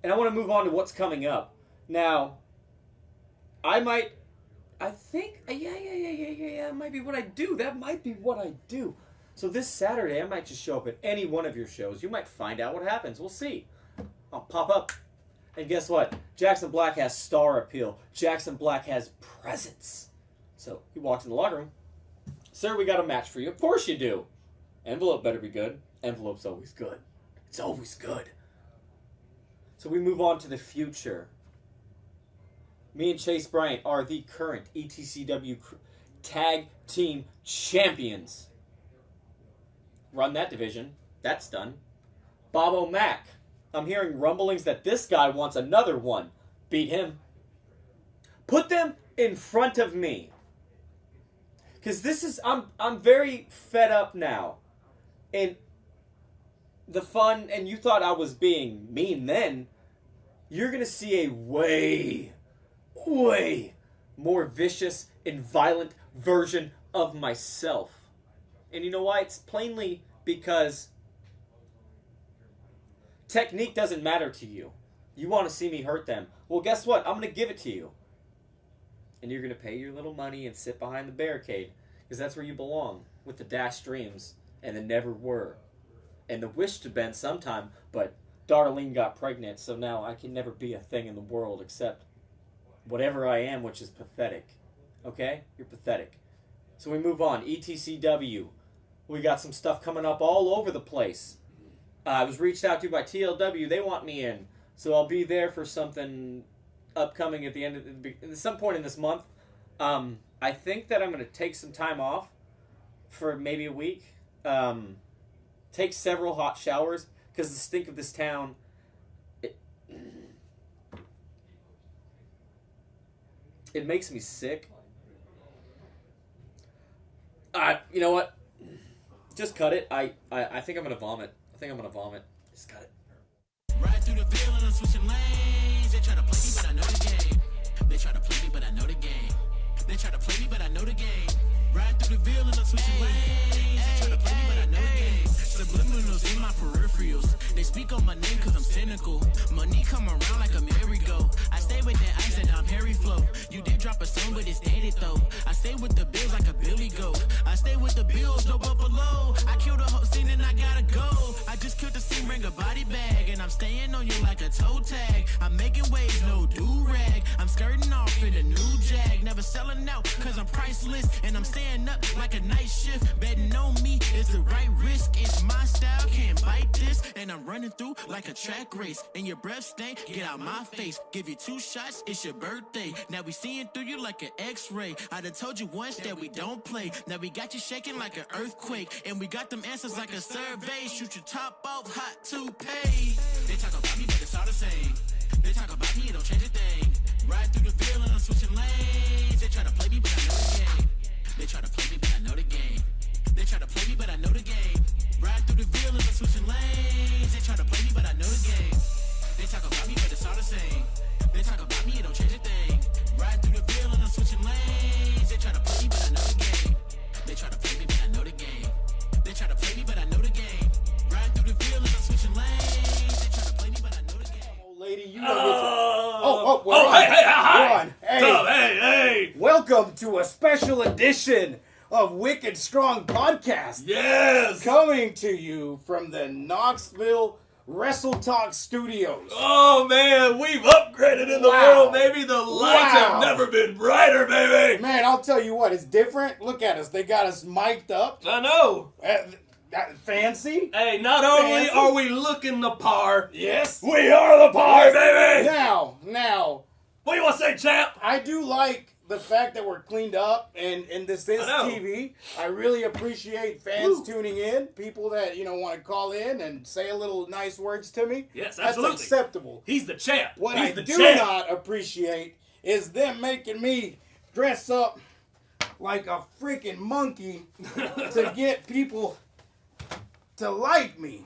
And I want to move on to what's coming up. Now, that might be what I do. That might be what I do. So this Saturday, I might just show up at any one of your shows. You might find out what happens. We'll see. I'll pop up. And guess what? Jackson Black has star appeal. Jackson Black has presence. So he walks in the locker room. Sir, we got a match for you. Of course you do. Envelope better be good. Envelope's always good. It's always good. So we move on to the future. Me and Chase Bryant are the current ETCW Tag Team Champions. Run that division. That's done. Bob O'Mac. I'm hearing rumblings that this guy wants another one. Beat him. Put them in front of me. Because this is... I'm very fed up now. And the fun... And you thought I was being mean then. You're going to see a way more vicious and violent version of myself. And you know why? It's plainly because technique doesn't matter to you. You want to see me hurt them. Well, guess what? I'm going to give it to you. And you're going to pay your little money and sit behind the barricade. Because that's where you belong. With the dashed dreams. And the never were. And the wish to been sometime. But Darlene got pregnant. So now I can never be a thing in the world except whatever I am, which is pathetic. Okay? You're pathetic. So we move on. ETCW. We got some stuff coming up all over the place. I was reached out to by TLW. They want me in. So I'll be there for something upcoming at the end of some point in this month. I think that I'm going to take some time off for maybe a week. Take several hot showers because the stink of this town... It makes me sick. You know what? Just cut it. I think I'm going to vomit. Just cut it. Ride through the field and I'm switching lanes. They try to play me, but I know the game. They try to play me, but I know the game. Ride through the Ville and I'm switching lanes. They try to play me, but I know the game. Subliminals in my peripherals. They speak on my name cause I'm cynical. Money come around like a merry-go. I stay with that ice and I'm Harry Flow. You did drop a song, but it's dated though. I stay with the bills like a Billy Goat. I stay with the bills, no buffalo. I killed the whole scene and I gotta go. I just killed the scene, bring a body bag. And I'm staying on you like a toe tag. I'm making waves, no do-rag. I'm skirting off in a new Jag. Never selling out cause I'm priceless. And I'm staying up like a night shift. Betting on me is the right risk. It's my style, can't bite this. And I'm running through like a track race. And your breath stink, get out my face. Give you 2 shots, it's your birthday. Now we seeing through you like an x-ray. I done told you once that we don't play. Now we got you shaking like an earthquake. And we got them answers like a survey. Shoot your top off, hot to pay. They talk about me, but it's all the same. They talk about me, it don't change a thing. Ride through the field and I'm switching lanes. They try to play me, but I know the game. They try to play me, but I know the game. They try to play me, but I know the game. Ride through the Ville and I'm switching lanes. They try to play me, but I know the game. They talk about me, but it's all the same. They talk about me, it don't change a thing. Ride through the Ville and I'm switching lanes. They try to play me, but I know the game. They try to play me, but I know the game. They try to play me, but I know the game. Ride through the Ville and I'm switching lanes. They try to play me, but I know the game. Old lady, you know what? Oh, hey, hi. We're on. Hey. What's up? Hey. Welcome to a special edition of WIKIDD Strong Podcast. Yes. Coming to you from the Knoxville Wrestle Talk Studios. Oh, man, we've upgraded in the world, baby. The lights have never been brighter, baby. Man, I'll tell you what, it's different. Look at us. They got us mic'd up. I know. Fancy. Hey, not only are we looking the par, Yes. we are the par, baby. Now, What do you want to say, champ? I do like the fact that we're cleaned up and this is I know. TV. I really appreciate fans tuning in, people that, want to call in and say a little nice words to me. Yes, That's absolutely. acceptable. He's the champ. What He's I the do champ. not appreciate is them making me dress up like a freaking monkey to get people to like me.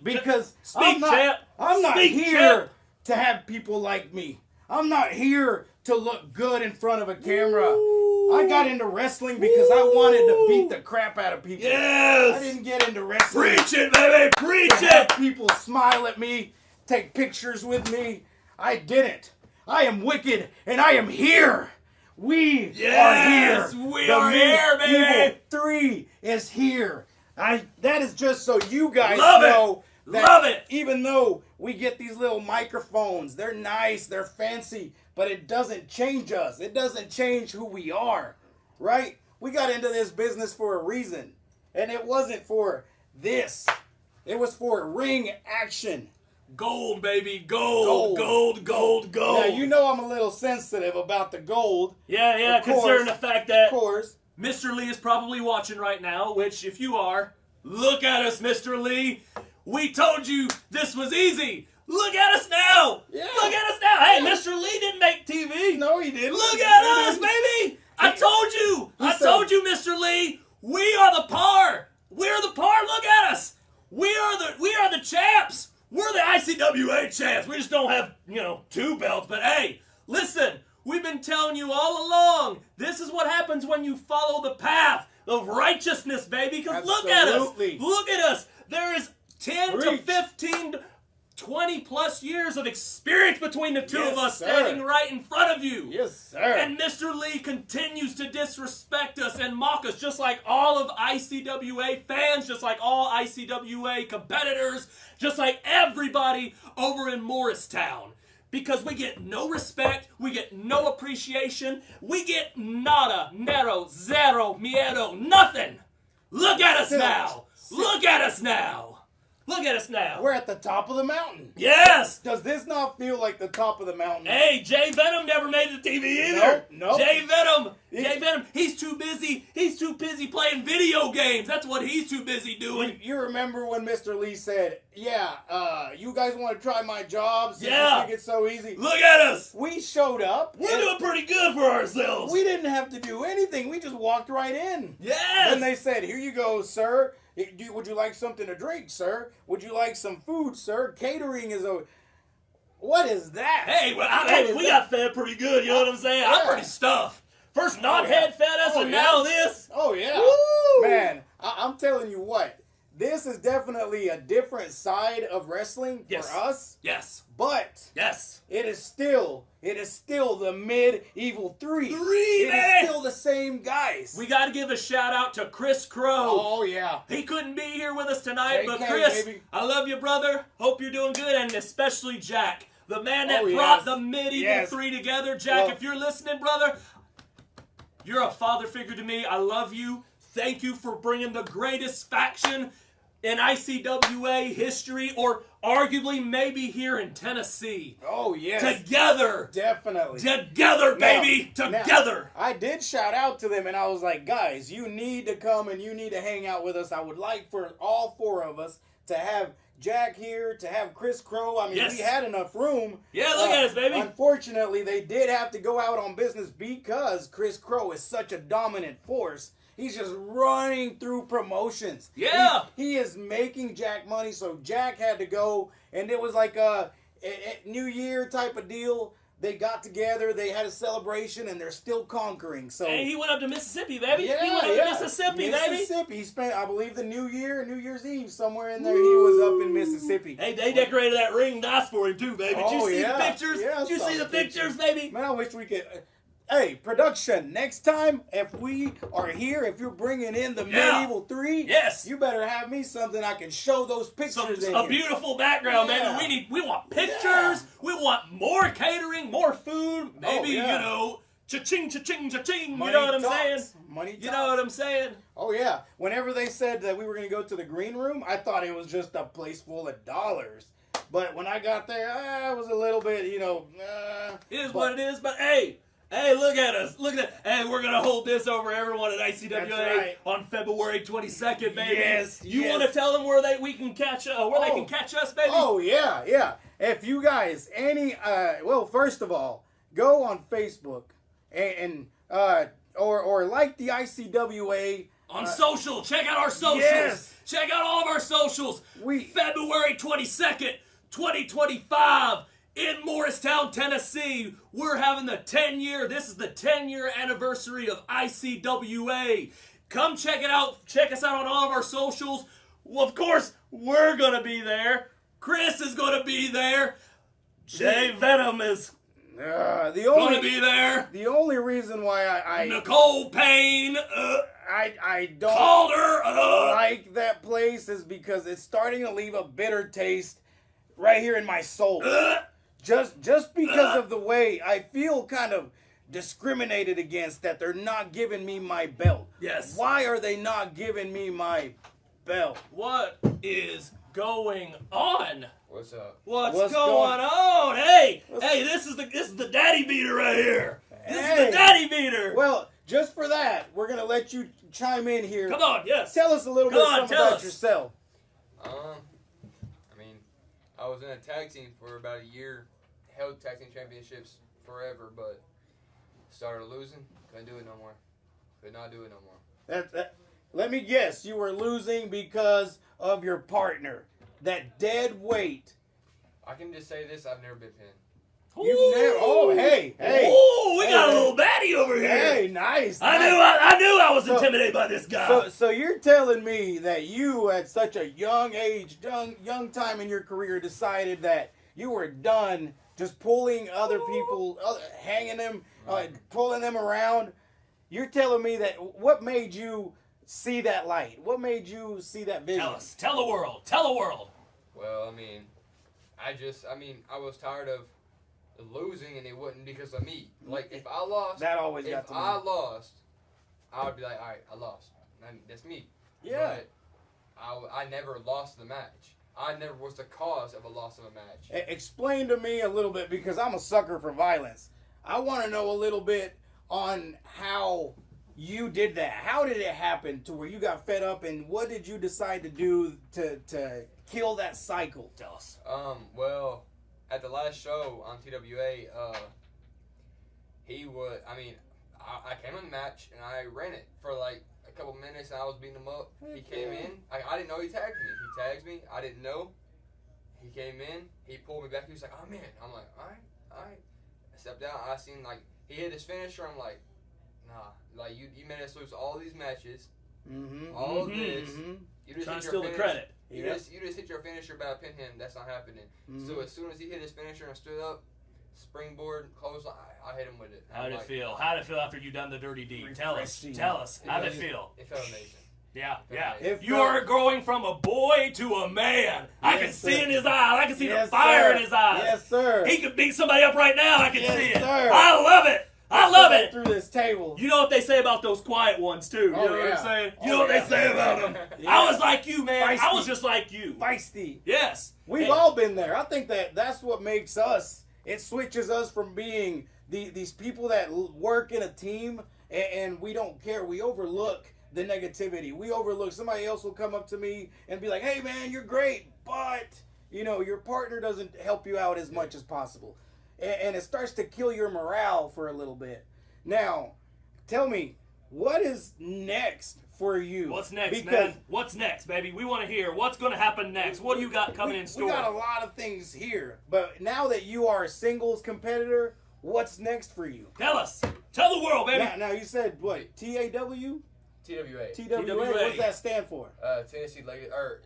Because Speak, champ. I'm not Speak, here champ. to have people like me. I'm not here to look good in front of a camera. I got into wrestling because I wanted to beat the crap out of people. Yes. I didn't get into wrestling Preach it, baby. Preach to have it. people smile at me, take pictures with me. I didn't. I am WIKIDD, and I am here. We Yes, are here. we The are New here, baby. Evil 3 is here. That is just so you guys Love it. know that Love it. even though we get these little microphones, they're nice, they're fancy, but it doesn't change us. It doesn't change who we are, right? We got into this business for a reason, and it wasn't for this. It was for ring action. Gold, baby. Gold. Now, you know I'm a little sensitive about the gold. Yeah, Of course. considering the fact Of that course. Mr. Lee is probably watching right now, which if you are, look at us, Mr. Lee. We told you this was easy. Look at us now. Yeah. Look at us now. Hey, Mr. Lee didn't make TV. No, he didn't. Look He at us, didn't. baby. I told you. He I said- told you, Mr. Lee. We are the par. We're the par. Look at us. We are the champs. We're the ICWA champs. We just don't have, 2 belts. But hey, listen, we've been telling you all along, this is what happens when you follow the path of righteousness, baby. Because look at us. Absolutely. Look at us. There is 10 to Preach. 15, 20 plus years of experience between the two Yes, of us sir. standing right in front of you. Yes, sir. And Mr. Lee continues to disrespect us and mock us, just like all of ICWA fans, just like all ICWA competitors, just like everybody over in Morristown. Because we get no respect, we get no appreciation, we get nada, nero, zero, miedo, nothing. Look at us now. Look at us now. Look at us now. We're at the top of the mountain. Yes. Does this not feel like the top of the mountain? Hey, Jay Venom never made the TV either. Nope. Jay Venom, he's too busy. He's too busy playing video games. That's what he's too busy doing. You remember when Mr. Lee said, you guys want to try my job? Since Yeah. you think it's so easy. Look at us. We showed up. We're and doing pretty good for ourselves. We didn't have to do anything. We just walked right in. Yes. Then they said, here you go, sir. Would you like something to drink, sir? Would you like some food, sir? Catering is a... What is that? Hey, well, What is we that? got fed pretty good. You know what I'm saying? I'm Yeah. pretty stuffed. First knothead fed us, and now this. Oh yeah, Woo! man! I'm telling you what. This is definitely a different side of wrestling Yes. for us, Yes. but Yes. it is still the medieval three. Three, It man! is still the same guys. We got to give a shout out to Chris Crow. Oh yeah. He couldn't be here with us tonight, but JK, Chris, baby. I love you, brother. Hope you're doing good, and especially Jack, the man that Oh, brought yes. the medieval Yes. three together. Jack, Well- if you're listening, brother, you're a father figure to me. I love you. Thank you for bringing the greatest faction in ICWA history, or arguably maybe here in Tennessee. Oh yes. Together. Definitely. Together, baby. Now, Together. I did shout out to them, and I was like, guys, you need to come and you need to hang out with us. I would like for all four of us to have Jack here, to have Chris Crow. I mean, Yes. we had enough room. Yeah, look at us, baby. Unfortunately, they did have to go out on business because Chris Crow is such a dominant force. He's just running through promotions. Yeah. He is making Jack money, so Jack had to go, and it was like a New Year type of deal. They got together, they had a celebration, and they're still conquering. So Hey, he went up to Mississippi, baby. yeah, he went up yeah. to Mississippi, baby. Mississippi. He spent, I believe, the New Year's Eve somewhere in there. He was up in Mississippi. Hey, they decorated that ring nice for him too, baby. Did you Oh, see yeah. the pictures? Yeah, I Did you saw see the the pictures, baby? Man, I wish we could. Hey, production, next time, if we are here, if you're bringing in the Yeah. medieval three, Yes. you better have me something I can show those pictures in A here. beautiful background, Yeah. baby. We want pictures. Yeah. We want more catering, more food. Maybe, yeah. you know, cha-ching, cha-ching, cha-ching. Money you know what I'm talks. saying? Money You know what I'm saying? Oh, yeah. Whenever they said that we were going to go to the green room, I thought it was just a place full of dollars. But when I got there, I was a little bit, It is what it is, but hey, look at us. Look at that. Hey, we're going to hold this over everyone at ICWA That's right. on February 22nd, baby. Yes, You yes. want to tell them where they can catch us, baby? Oh, yeah. If you guys, well, first of all, go on Facebook and or like the ICWA. On social. Check out our socials. Yes. Check out all of our socials. We- February 22nd, 2025 in Morristown, Tennessee. We're having this is the 10-year anniversary of ICWA. Come check it out. Check us out on all of our socials. Well, of course, we're going to be there. Chris is going to be there. Jay Venom is The going to be there. the only reason why I Nicole Payne, don't Calder, like that place is because it's starting to leave a bitter taste right here in my soul. Just because of the way I feel kind of discriminated against, that they're not giving me my belt. Yes. Why are they not giving me my belt? What is going on? What's up? What's What's going going- on? Hey, this is the daddy beater right here. This is Hey. the daddy beater. Well, just for that, we're gonna let you chime in here. Come on, yes. Tell us a little Come bit on, something tell about us. yourself. I mean, I was in a tag team for about a year, held tag team championships forever, but started losing, couldn't do it no more. Could not do it no more. Let me guess, you were losing because of your partner. That dead weight. I can just say this: I've never been pinned. You've never. Oh, hey. Ooh, we got a Hey. little baddie over here. Hey, nice. I nice. knew I was So- intimidated by this guy. So you're telling me that you, at such a young age, young time in your career, decided that you were done just pulling other people, hanging them, pulling them around. You're telling me that what made you see that light? What made you see that vision? Tell us. Tell the world. Tell the world. Well, I was tired of losing, and it wasn't because of me. Like, if I lost, That always got if to me. I lost, I would be like, all right, I lost. That's me. Yeah. But I never lost the match. I never was the cause of a loss of a match. Explain to me a little bit, because I'm a sucker for violence. I want to know a little bit on how you did that. How did it happen to where you got fed up, and what did you decide to do to kill that cycle? Tell us. Well, at the last show on TWA, I came on the match and I ran it for like a couple minutes and I was beating him up. He came in. I didn't know he tagged me. He tags me. I didn't know. He came in. He pulled me back. He was like, "I'm in." I'm like, all right. I stepped out. I seen like he hit his finisher. I'm like, Nah, like you made us lose all these matches, Mm-hmm. all of this. You just Trying hit to your steal the finish. credit. You Yep. just hit your finisher by pin him. That's not happening. Mm-hmm. So as soon as he hit his finisher and stood up, springboard, clothesline, I hit him with it. How I'm did it like, feel? How did it feel after you done the dirty deed? Tell us. Refreshing. Tell us. How did it was- feel? It felt amazing. Yeah, yeah. It You felt- are going from a boy to a man. I can Yes, see sir. in his eyes. I can see Yes, the fire sir. in his eyes. Yes, sir. He could beat somebody up right now. I can Yes, see it. sir. I love it. I love it. Through this table. You know what they say about those quiet ones too. You Oh, know what yeah. I'm saying? Oh, You know what yeah. they say about them. Yeah. I was like you, man. I Feisty. was just like you. Feisty. Yes. We've And- all been there. I think that's what makes us. It switches us from being these people that work in a team and we don't care. We overlook the negativity. We overlook. Somebody else will come up to me and be like, "Hey, man, you're great," but your partner doesn't help you out as much as possible, and it starts to kill your morale for a little bit. Now, tell me, what is next for you? What's next, Because man? What's next, baby? We want to hear what's going to happen next. What do you got coming in store? We got a lot of things here, but now that you are a singles competitor, what's next for you? Tell us. Tell the world, baby. Now you said what? TAW? TWA. TWA? What's that stand for? Tennessee Leg or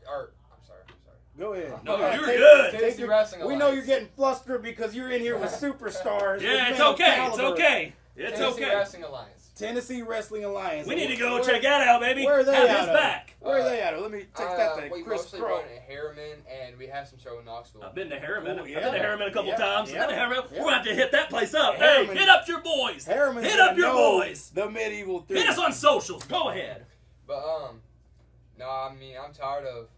I'm sorry. Go ahead. No, Okay, you're take- good. take Tennessee your- Wrestling We know you're Alliance. getting flustered because you're in here with superstars. Yeah, with it's male okay. It's caliber. okay. It's Tennessee okay. Wrestling Alliance. Tennessee Wrestling Alliance. We need to go Where- check that out, baby. Where are they Have at his of? back. Where are they at? Let me take that to We Chris mostly Crow. run at Harriman, and we have some show in Knoxville. I've been to Harriman. Cool, I've yeah. been to Harriman a couple Yeah, times. yeah, I've been to Harriman. yeah. We're going to have to hit that place up. Harriman- Hey, hit up your boys. Harriman's Hit gonna up your know boys. The medieval three. Hit us on socials. Go ahead. But no, I mean I'm tired of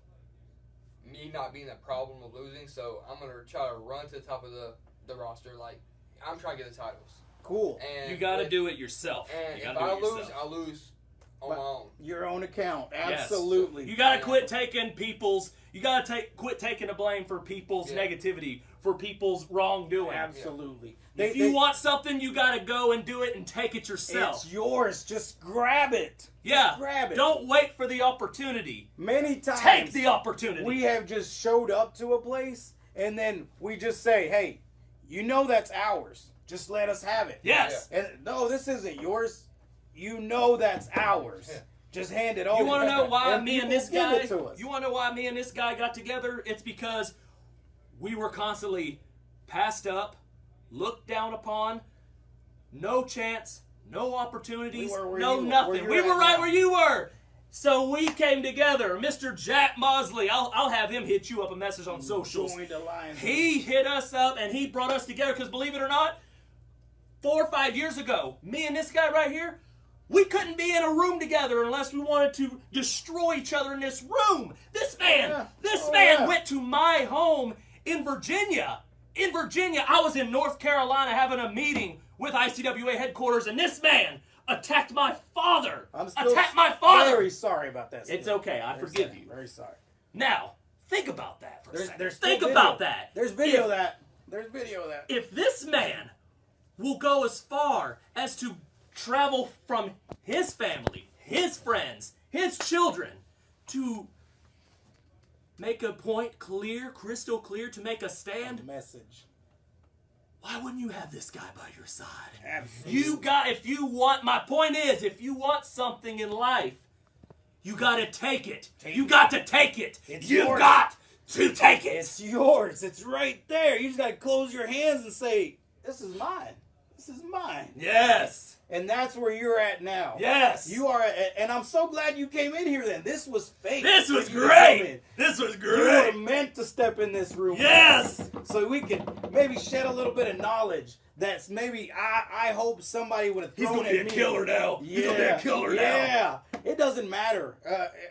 me not being the problem of losing, so I'm gonna try to run to the top of the roster. Like I'm trying to get the titles. Cool. And You got to with- do it yourself. And You if gotta do I it lose, yourself. I lose on my own. Your own account. Yes. Absolutely. You got to quit taking people's. You got to quit taking the blame for people's Yeah. negativity, for people's wrongdoing. Absolutely. If you want something, you got to go and do it and take it yourself. It's yours. Just grab it. Yeah. Grab it. Don't wait for the opportunity. Many times. Take the opportunity. We have just showed up to a place and then we just say, "Hey, that's ours. Just let us have it." Yes. And no, this isn't yours. That's ours. Yeah. Just hand it over. You want to know why me and people this give guy? it to us. You want to know why me and this guy got together? It's because we were constantly passed up, looked down upon, no chance, no opportunities, We were where no you were- nothing. where you're We were at right now. where you were. So we came together. Mr. Jack Mosley, I'll have him hit you up a message on socials. Joined Alliance. He hit us up and he brought us together because believe it or not, 4 or 5 years ago, me and this guy right here, we couldn't be in a room together unless we wanted to destroy each other in this room. This man went to my home in Virginia. In Virginia, I was in North Carolina having a meeting with ICWA headquarters, and this man attacked my father. I'm still attacked my father. very sorry about that. It's Steve. okay. I Very forgive sorry. you. Very sorry. Now, think about that for a second. There's Think still about video. that. There's video If- of that. There's video of that. If this man will go as far as to travel from his family, his friends, his children, to make a point clear, crystal clear, to make a stand, Message. why wouldn't you have this guy by your side? Absolutely. My point is, if you want something in life, you gotta take it. Take You it. got to take it. It's You've yours. got to take it. It's yours. It's right there. You just gotta close your hands and say, "This is mine. This is mine." Yes. And that's where you're at now. Yes. You are, and I'm so glad you came in here. Then this was fake. This was for you to come in. great. This was You were great. meant to step in this room. Yes. So we could maybe shed a little bit of knowledge. That's maybe I hope somebody would have He's thrown gonna be at a me. killer now. Yeah, He's gonna be a killer now. yeah. It doesn't matter.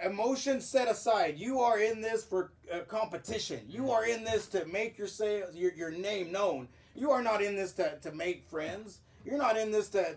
Emotions set aside. You are in this for competition. You are in this to make your name known. You are not in this to make friends. You're not in this to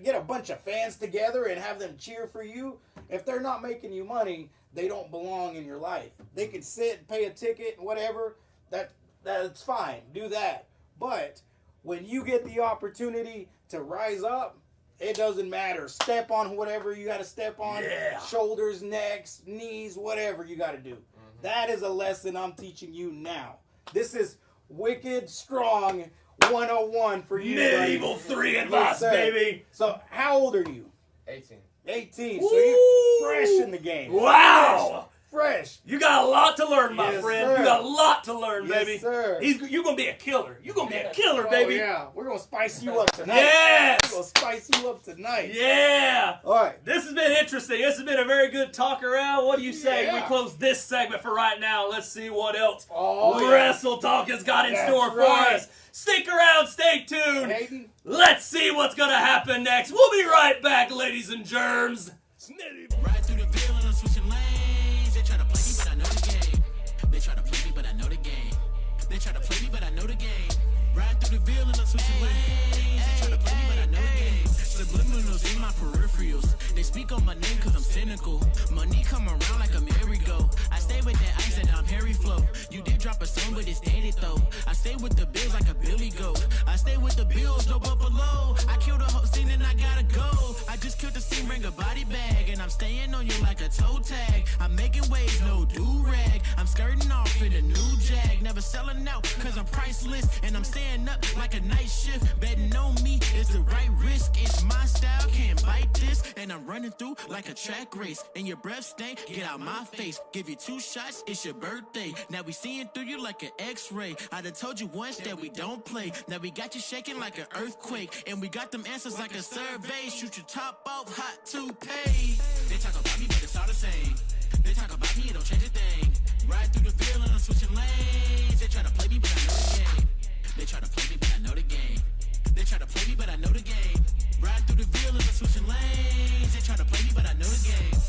get a bunch of fans together and have them cheer for you. If they're not making you money, they don't belong in your life. They can sit, pay a ticket, whatever. That's fine. Do that. But when you get the opportunity to rise up, it doesn't matter. Step on whatever you got to step on. Yeah. Shoulders, necks, knees, whatever you got to do. That is a lesson I'm teaching you now. This is wicked strong, 101 for you. Medieval buddy. 3 Yes, advice, sir. baby. So, how old are you? 18. 18. Woo! So you're fresh in the game. Wow. Fresh. You got a lot to learn, my Yes, friend. sir. You got a lot to learn, Yes, baby. sir. You're going to be a killer. You're going to be a killer, baby. Oh, yeah. We're going to spice you up tonight. Yes. We're going to spice you up tonight. Yeah. All right. This has been interesting. This has been a very good talk around. What do you say? Yeah. We close this segment for right now. Let's see what else Oh, yeah. Wrestle Talk has got in That's store for right. us. Stick around. Stay tuned. Hayden. Let's see what's going to happen next. We'll be right back, ladies and germs. Ride through the Ville and I'm switching lanes. They try to play me, but I know the game. They try to play me, but I know the game. They try to play me, but I know the game. Ride through the Ville and I'm switching lanes. They try to play me, but I know the game. Subliminals in my peripherals. They speak on my name cause I'm cynical. Money come around like a merry-go. I stay with that ice and I'm Harry Flow. You did drop a song, but it's dated though. I stay with the bills like a Billy Goat. I stay with the bills, no buffalo. I killed the whole scene and I gotta go. I just killed the scene, bring a body bag. And I'm staying on you like a toe tag. I'm making waves, no do-rag. I'm skirting off in a new jag. Never selling out cause I'm priceless. And I'm staying up like a night shift. Betting on me is the right risk. It's my style, can't bite this. And I'm running through like a track race. And your breath stink, get out my face. Give you 2 shots, it's your birthday. Now we seeing through you like an x-ray. I done told you once that we don't play. Now we got you shaking like an earthquake. And we got them answers like a survey. Shoot your top off, hot to pay. They talk about me, but it's all the same. They talk about me, it don't change a thing. Ride through the Ville and I'm switching lanes. They try to play me, but I know the game. They try to play me, but I know the game. They try to play me, but I know the game. Ride through the Ville and I'm switching lanes. They try to play me, but I know the game.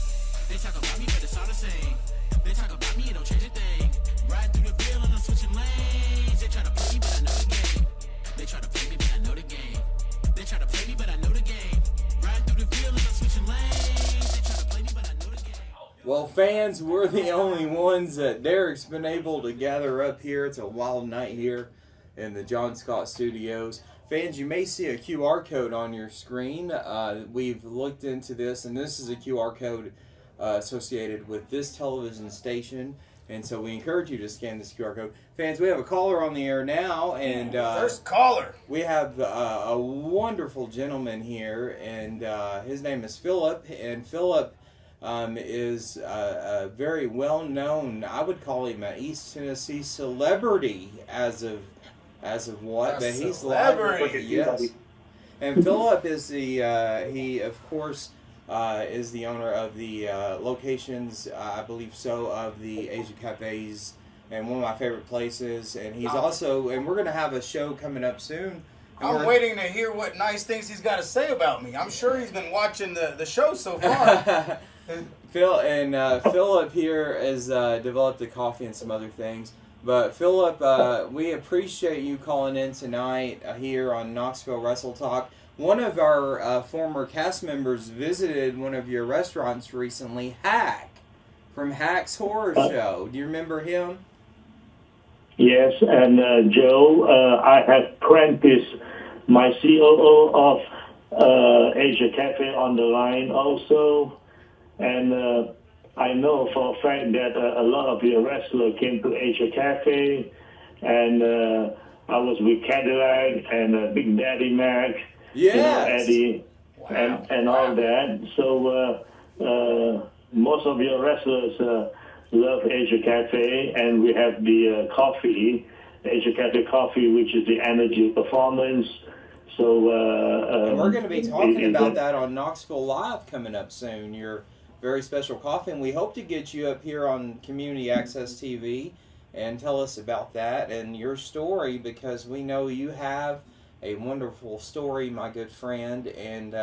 They talk about me, but it's all the same. They talk about me, it don't change a thing. Ride through the Ville and I'm switching lanes. They try to play me, but I know the game. They try to play me, but I know the game. They try to play me, but I know the game. Ride through the Ville and I'm switching lanes. They try to play me, but I know the game. Well, fans, we're the only ones that Derek's been able to gather up here. It's a wild night here in the John Scott Studios. Fans, you may see a QR code on your screen. We've looked into this, and this is a QR code associated with this television station. And so we encourage you to scan this QR code. Fans, we have a caller on the air now, and First caller. we have a wonderful gentleman here, and his name is Phillip, and Phillip is a very well-known, I would call him an East Tennessee celebrity as of what? A But he's celebrity. yes. And Phillip is he of course is the owner of the locations, I believe so, of the Asia Cafes, and one of my favorite places. And he's also, and we're gonna have a show coming up soon. I'm waiting to hear what nice things he's got to say about me. I'm sure he's been watching the show so far. Phillip here has developed the coffee and some other things. But Phillip, we appreciate you calling in tonight here on Knoxville Wrestle Talk. One of our former cast members visited one of your restaurants recently, Hack, from Hack's Horror Show. Do you remember him? Yes, and Joe, I have Prentice, my COO of Asia Cafe, on the line also, and I know for a fact that a lot of your wrestlers came to Asia Cafe, and I was with Cadillac and Big Daddy Mac, Eddie, and all that. So most of your wrestlers love Asia Cafe, and we have the coffee, Asia Cafe coffee, which is the energy performance. So and we're going to be talking about that on Knoxville Live coming up soon. Your very special coffee, and we hope to get you up here on Community Access TV and tell us about that and your story, because we know you have a wonderful story, my good friend, and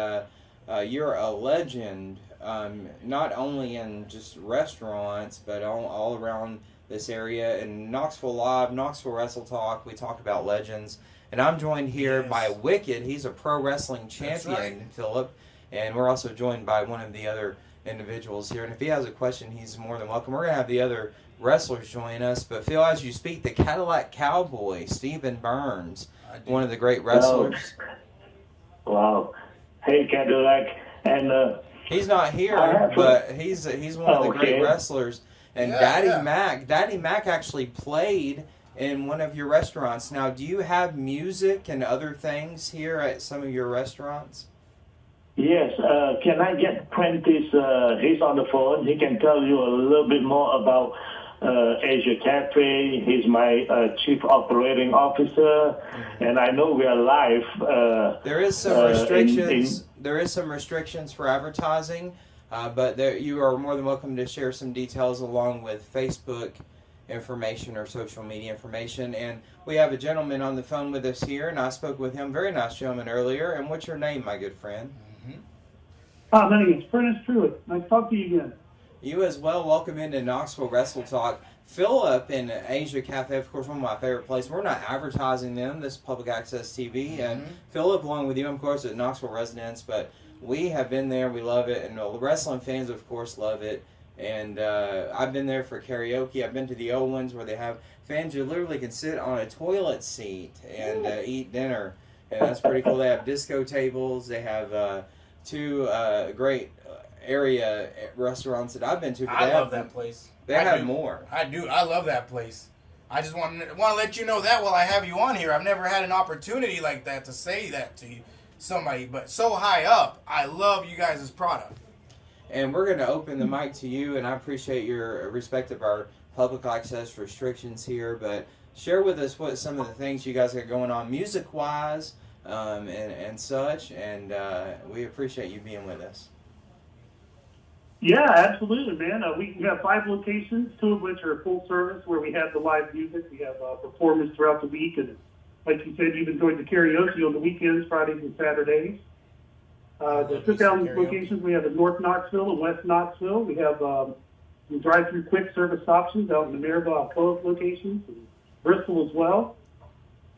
you're a legend, not only in just restaurants, but all around this area. In Knoxville Live, Knoxville Wrestle Talk, we talk about legends. And I'm joined here by WIKIDD. He's a pro wrestling champion, Phillip. And we're also joined by one of the other individuals here. And if he has a question, he's more than welcome. We're going to have the other wrestlers join us. But Phil, as you speak, the Cadillac Cowboy, Stephen Burns, one of the great wrestlers. Wow. Hey, Cadillac. And he's not here, but he's one of the great wrestlers. And Daddy Mac actually played in one of your restaurants. Now, do you have music and other things here at some of your restaurants? Yes. Can I get Prentice? He's on the phone. He can tell you a little bit more about Asia Cafe. He's my chief operating officer, and I know we are live. There is some restrictions. There is some restrictions for advertising, but you are more than welcome to share some details along with Facebook information or social media information. And we have a gentleman on the phone with us here, and I spoke with him. Very nice gentleman earlier. And what's your name, my good friend? Hi, my name is Prentice Truitt. Nice to talk to you again. You as well. Welcome into Knoxville Wrestle Talk. Phillip in Asia Cafe, of course, one of my favorite places. We're not advertising them. This is public access TV. And Phillip, along with you, of course, at Knoxville residents. But we have been there. We love it. And the wrestling fans, of course, love it. And I've been there for karaoke. I've been to the old ones where they have fans who literally can sit on a toilet seat and eat dinner. And that's pretty cool. They have disco tables. They have two great area restaurants that I've been to. I love that place. They have more. I do. I love that place. I just want to let you know that while I have you on here, I've never had an opportunity like that to say that to somebody, but so high up, I love you guys' product. And we're going to open the mic to you, and I appreciate your respect of our public access restrictions here, but share with us what some of the things you guys got going on music-wise and such, and we appreciate you being with us. Yeah, absolutely, man. We have 5 locations, 2 of which are full service, where we have the live music. We have performance throughout the week, and like you said, you've enjoyed the karaoke on the weekends, Fridays and Saturdays. The sit-down locations we have in North Knoxville and West Knoxville. We have drive-through quick service options out in the Nevarez locations, and Bristol as well.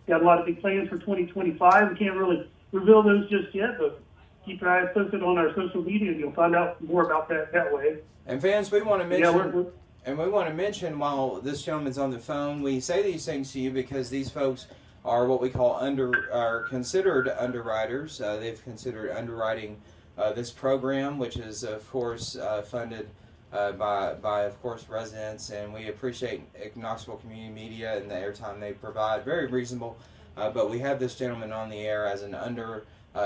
Got a lot of big plans for 2025. We can't really reveal those just yet, but keep your eyes posted on our social media, and you'll find out more about that way. And fans, we want to mention, while this gentleman's on the phone, we say these things to you because these folks are what we call considered underwriters. They've considered underwriting this program, which is of course funded by of course residents, and we appreciate Knoxville Community Media and the airtime they provide. Very reasonable, but we have this gentleman on the air as an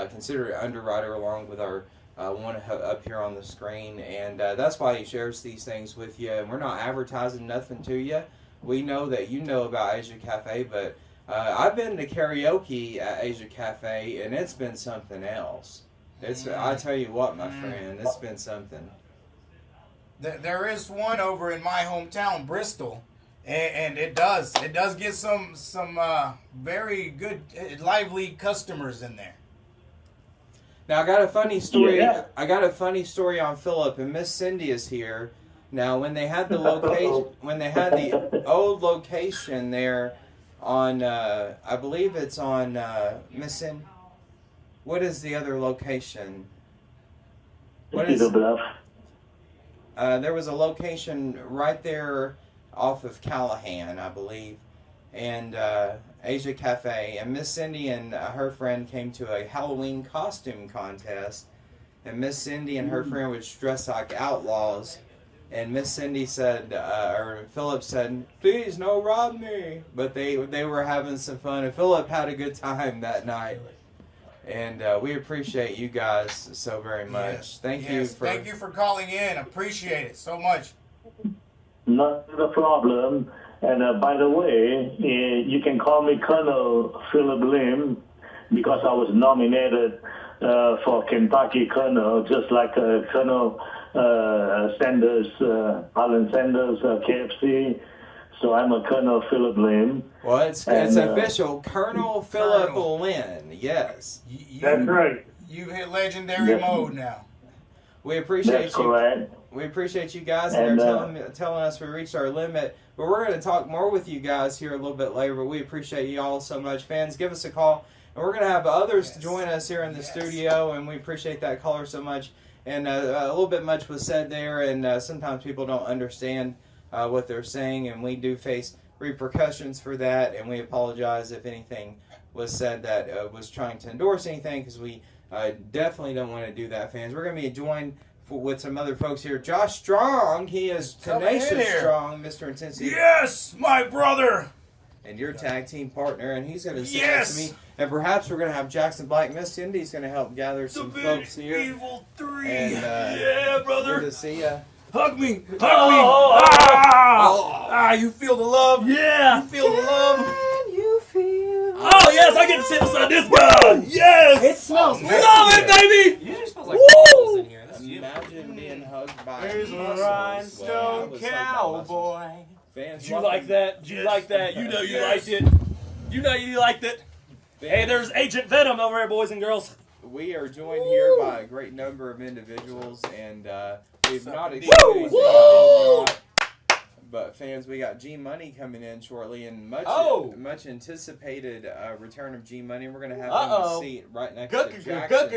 considered underwriter, along with our one up here on the screen, and that's why he shares these things with you. And we're not advertising nothing to you. We know that you know about Asia Cafe, but I've been to karaoke at Asia Cafe, and it's been something else. I tell you what, my friend, it's been something. There is one over in my hometown, Bristol, and it does get some very good, lively customers in there. Now I got a funny story. Yeah. I got a funny story on Phillip, and Miss Cindy is here. Now, when they had the old location there on, I believe it's on Miss Cindy. What is the other location? What is? There was a location right there off of Callahan, I believe, and Asia Cafe. And Miss Cindy and her friend came to a Halloween costume contest, and Miss Cindy and her friend was dressed like outlaws. And Miss Cindy said, or Phillip said, "Please, no rob me." But they were having some fun, and Phillip had a good time that night. And we appreciate you guys so very much. Yes. Thank you for calling in. Appreciate it so much. Not a problem. And by the way, you can call me Colonel Phillip Lim, because I was nominated for Kentucky Colonel, just like Colonel Sanders, Alan Sanders, KFC. So I'm a Colonel Phillip Lim. Well, it's official, Colonel Phillip Lynn. Yes, that's right. You've hit legendary mode now. We appreciate That's correct. We appreciate you guys, and they're telling us we reached our limit. But we're going to talk more with you guys here a little bit later. But we appreciate you all so much. Fans, give us a call, and we're going to have others to join us here in the studio, and we appreciate that caller so much. And a little bit much was said there, and sometimes people don't understand what they're saying, and we do face repercussions for that, and we apologize if anything was said that was trying to endorse anything, because we definitely don't want to do that, fans. We're going to be joined with some other folks here. Josh Strong, he is Tenacious Strong, Mr. Intensity. Yes, my brother. and your tag team partner, and he's going to sit Yes! next to me. And perhaps we're going to have Jackson Black, Miss Cindy's going to help gather some folks here. Evil 3. And, yeah, brother. Good to see ya. Hug me! Hug me! Oh, You feel the love? yeah. You feel the love? Oh, yes, I get to sit beside this guy. Yes. It smells Love it, baby. It usually smells like Woo! candles in here. That's you. Imagine being hugged by There's a muscles. rhinestone Well, I was hugged by muscles. cowboy. Fans, Did you like that? Did you like that? You know you liked it. You know you liked it. Hey, there's Agent Venom over there, boys and girls. We are joined here by a great number of individuals, and we've not Woo! experienced Woo! anything, but fans, we got G Money coming in shortly, and much anticipated return of G Money. We're gonna have him in the seat right next to Jackson.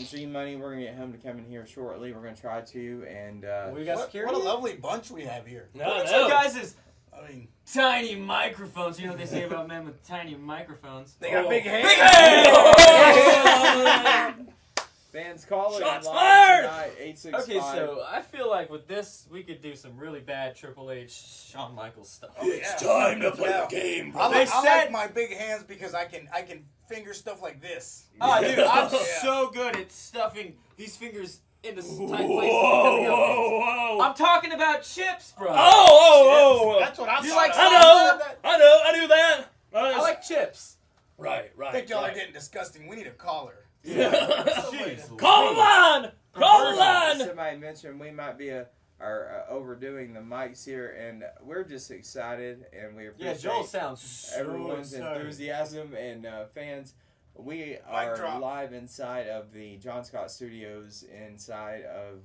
G Money, we're gonna get him to come in here shortly. We're gonna try to, and We got What security. a lovely bunch we have here. No, Look at no. you guys' I mean, tiny microphones. You know what they say about men with tiny microphones. they got big hands. Big hands! fans calling Shots live fired! tonight, 865. Okay, so I feel like with this, we could do some really bad Triple H, Shawn Michaels stuff. It's time to play the game, I brother. like, They I said- like my big hands because I can finger stuff like this. Oh, dude, I'm Yeah. so good at stuffing these fingers into tight places. Whoa, because of whoa. I'm talking about chips, bro. Oh. That's what I'm You talking like about. I knew that. I like chips. Right. I think y'all are getting disgusting. We need a caller. Jeez. Call the line. Call the line. Somebody mentioned we might be overdoing the mics here, and we're just excited, and we Yeah, appreciate Joel sounds so everyone's excited. enthusiasm and fans. We are drop. live inside of the John Scott Studios, inside of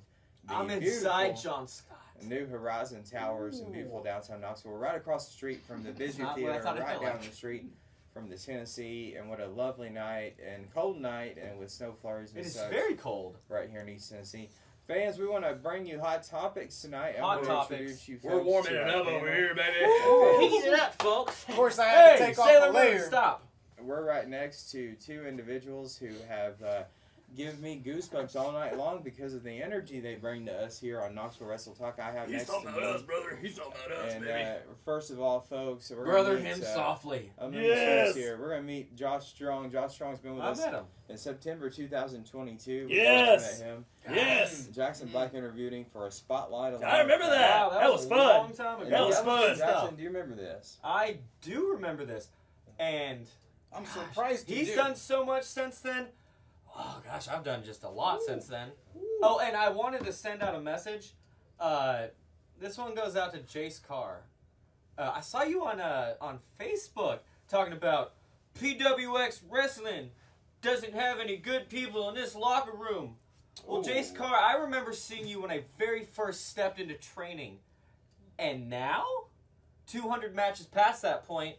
the I'm inside beautiful John Scott. New Horizon Towers in beautiful downtown Knoxville. We're right across the street from the Busy not what I Theater, thought it right felt down like. the street from the Tennessee, and what a lovely night and cold night, and with snow flurries and It is such very cold. right here in East Tennessee. Fans, we want to bring you hot topics tonight. Hot I'm topics. going to introduce you We're folks warming to it our up over panel. here, baby. Heat it up, folks. Of course, I had to Hey, take off Sailor a Moon, layer. stop. We're right next to two individuals who have given me goosebumps all night long because of the energy they bring to us here on Knoxville Wrestle Talk. I have He's next talking to about us, me. brother. He's talking about us, And baby. first of all, folks, we're Brother gonna meet, him softly. I'm Yes. here. We're gonna meet Josh Strong. Josh Strong's been with I us met him. in September 2022. We Yes. first met him. Yes. Jackson Black interviewed him for a spotlight. I remember that. Wow, That was a fun. long time ago. That was fun. Jackson, do you remember this? I do remember this. And I'm surprised you he's do. done so much since then. Oh, gosh, I've done just a lot since then. Oh, and I wanted to send out a message. This one goes out to Jace Carr. I saw you on Facebook talking about PWX Wrestling doesn't have any good people in this locker room. Well, Jace Carr, I remember seeing you when I very first stepped into training. And now, 200 matches past that point,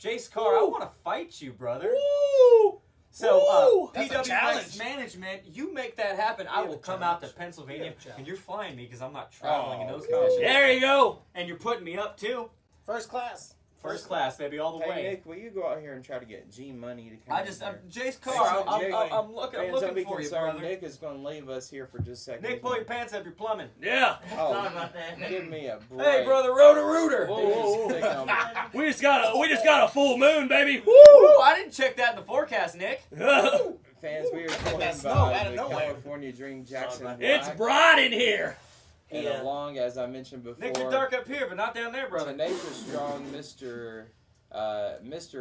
Jace Carr, I want to fight you, brother. Woo! So, That's a PWX challenge. management, you make that happen. I have will a come out to challenge. Pennsylvania, We have a challenge. and you're flying me because I'm not traveling in those Oh, conditions. There you go. And you're putting me up, too. First class. First class, baby, all the Hey way. Nick, will you go out here and try to get G Money to come I in just, here? Jace Carr, Nick, I'm looking Fans, don't be for you, concerned. brother. Nick is going to leave us here for just a second. Nick, pull your pants up, you're plumbing. Yeah. Oh, Sorry about that. give me a break. Hey, brother, Roto-Rooter. He's just picking on me. We just got a full moon, baby. Woo! I didn't check that in the forecast, Nick. Woo! Fans, we are joined That snow out by of the nowhere. California Dream, Jackson Black. It's bright in here. And Yeah. along, as I mentioned before, Nick, you're dark up here, but not down there, brother. Tenacious Strong, Mr.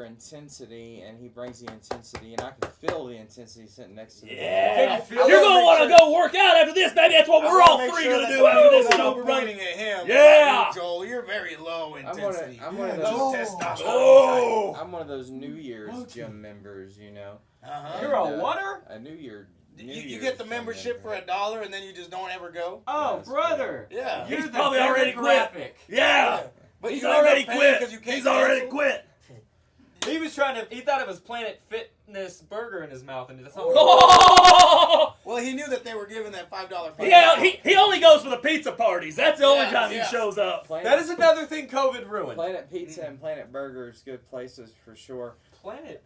Intensity, and he brings the intensity, and I can feel the intensity sitting next to the Yeah. Can you feel You're it? gonna want to go work out after this, baby. That's what we're all three gonna do after this is over, running right? at him. Yeah. Not you, Joel, you're very low intensity. I'm one of Low those. testosterone. Oh. I'm one of those New Year's gym members, you know. Uh-huh. You're a And, water? A New Year. You get the membership for $1 and then you just don't ever go. Oh, That's brother. Yeah. You're He's the probably already quit. demographic. Yeah. But He's you end up already paying quit. 'cause you can't He's already cancel. quit. He was he thought it was Planet Fitness burger in his mouth, and that's not Oh! Well, he knew that they were giving that $5 fee. Yeah, he only goes for the pizza parties. That's the only Yeah, time yeah. he shows up. That is another thing COVID ruined. Planet Pizza and Planet Burgers, good places for sure. Planet?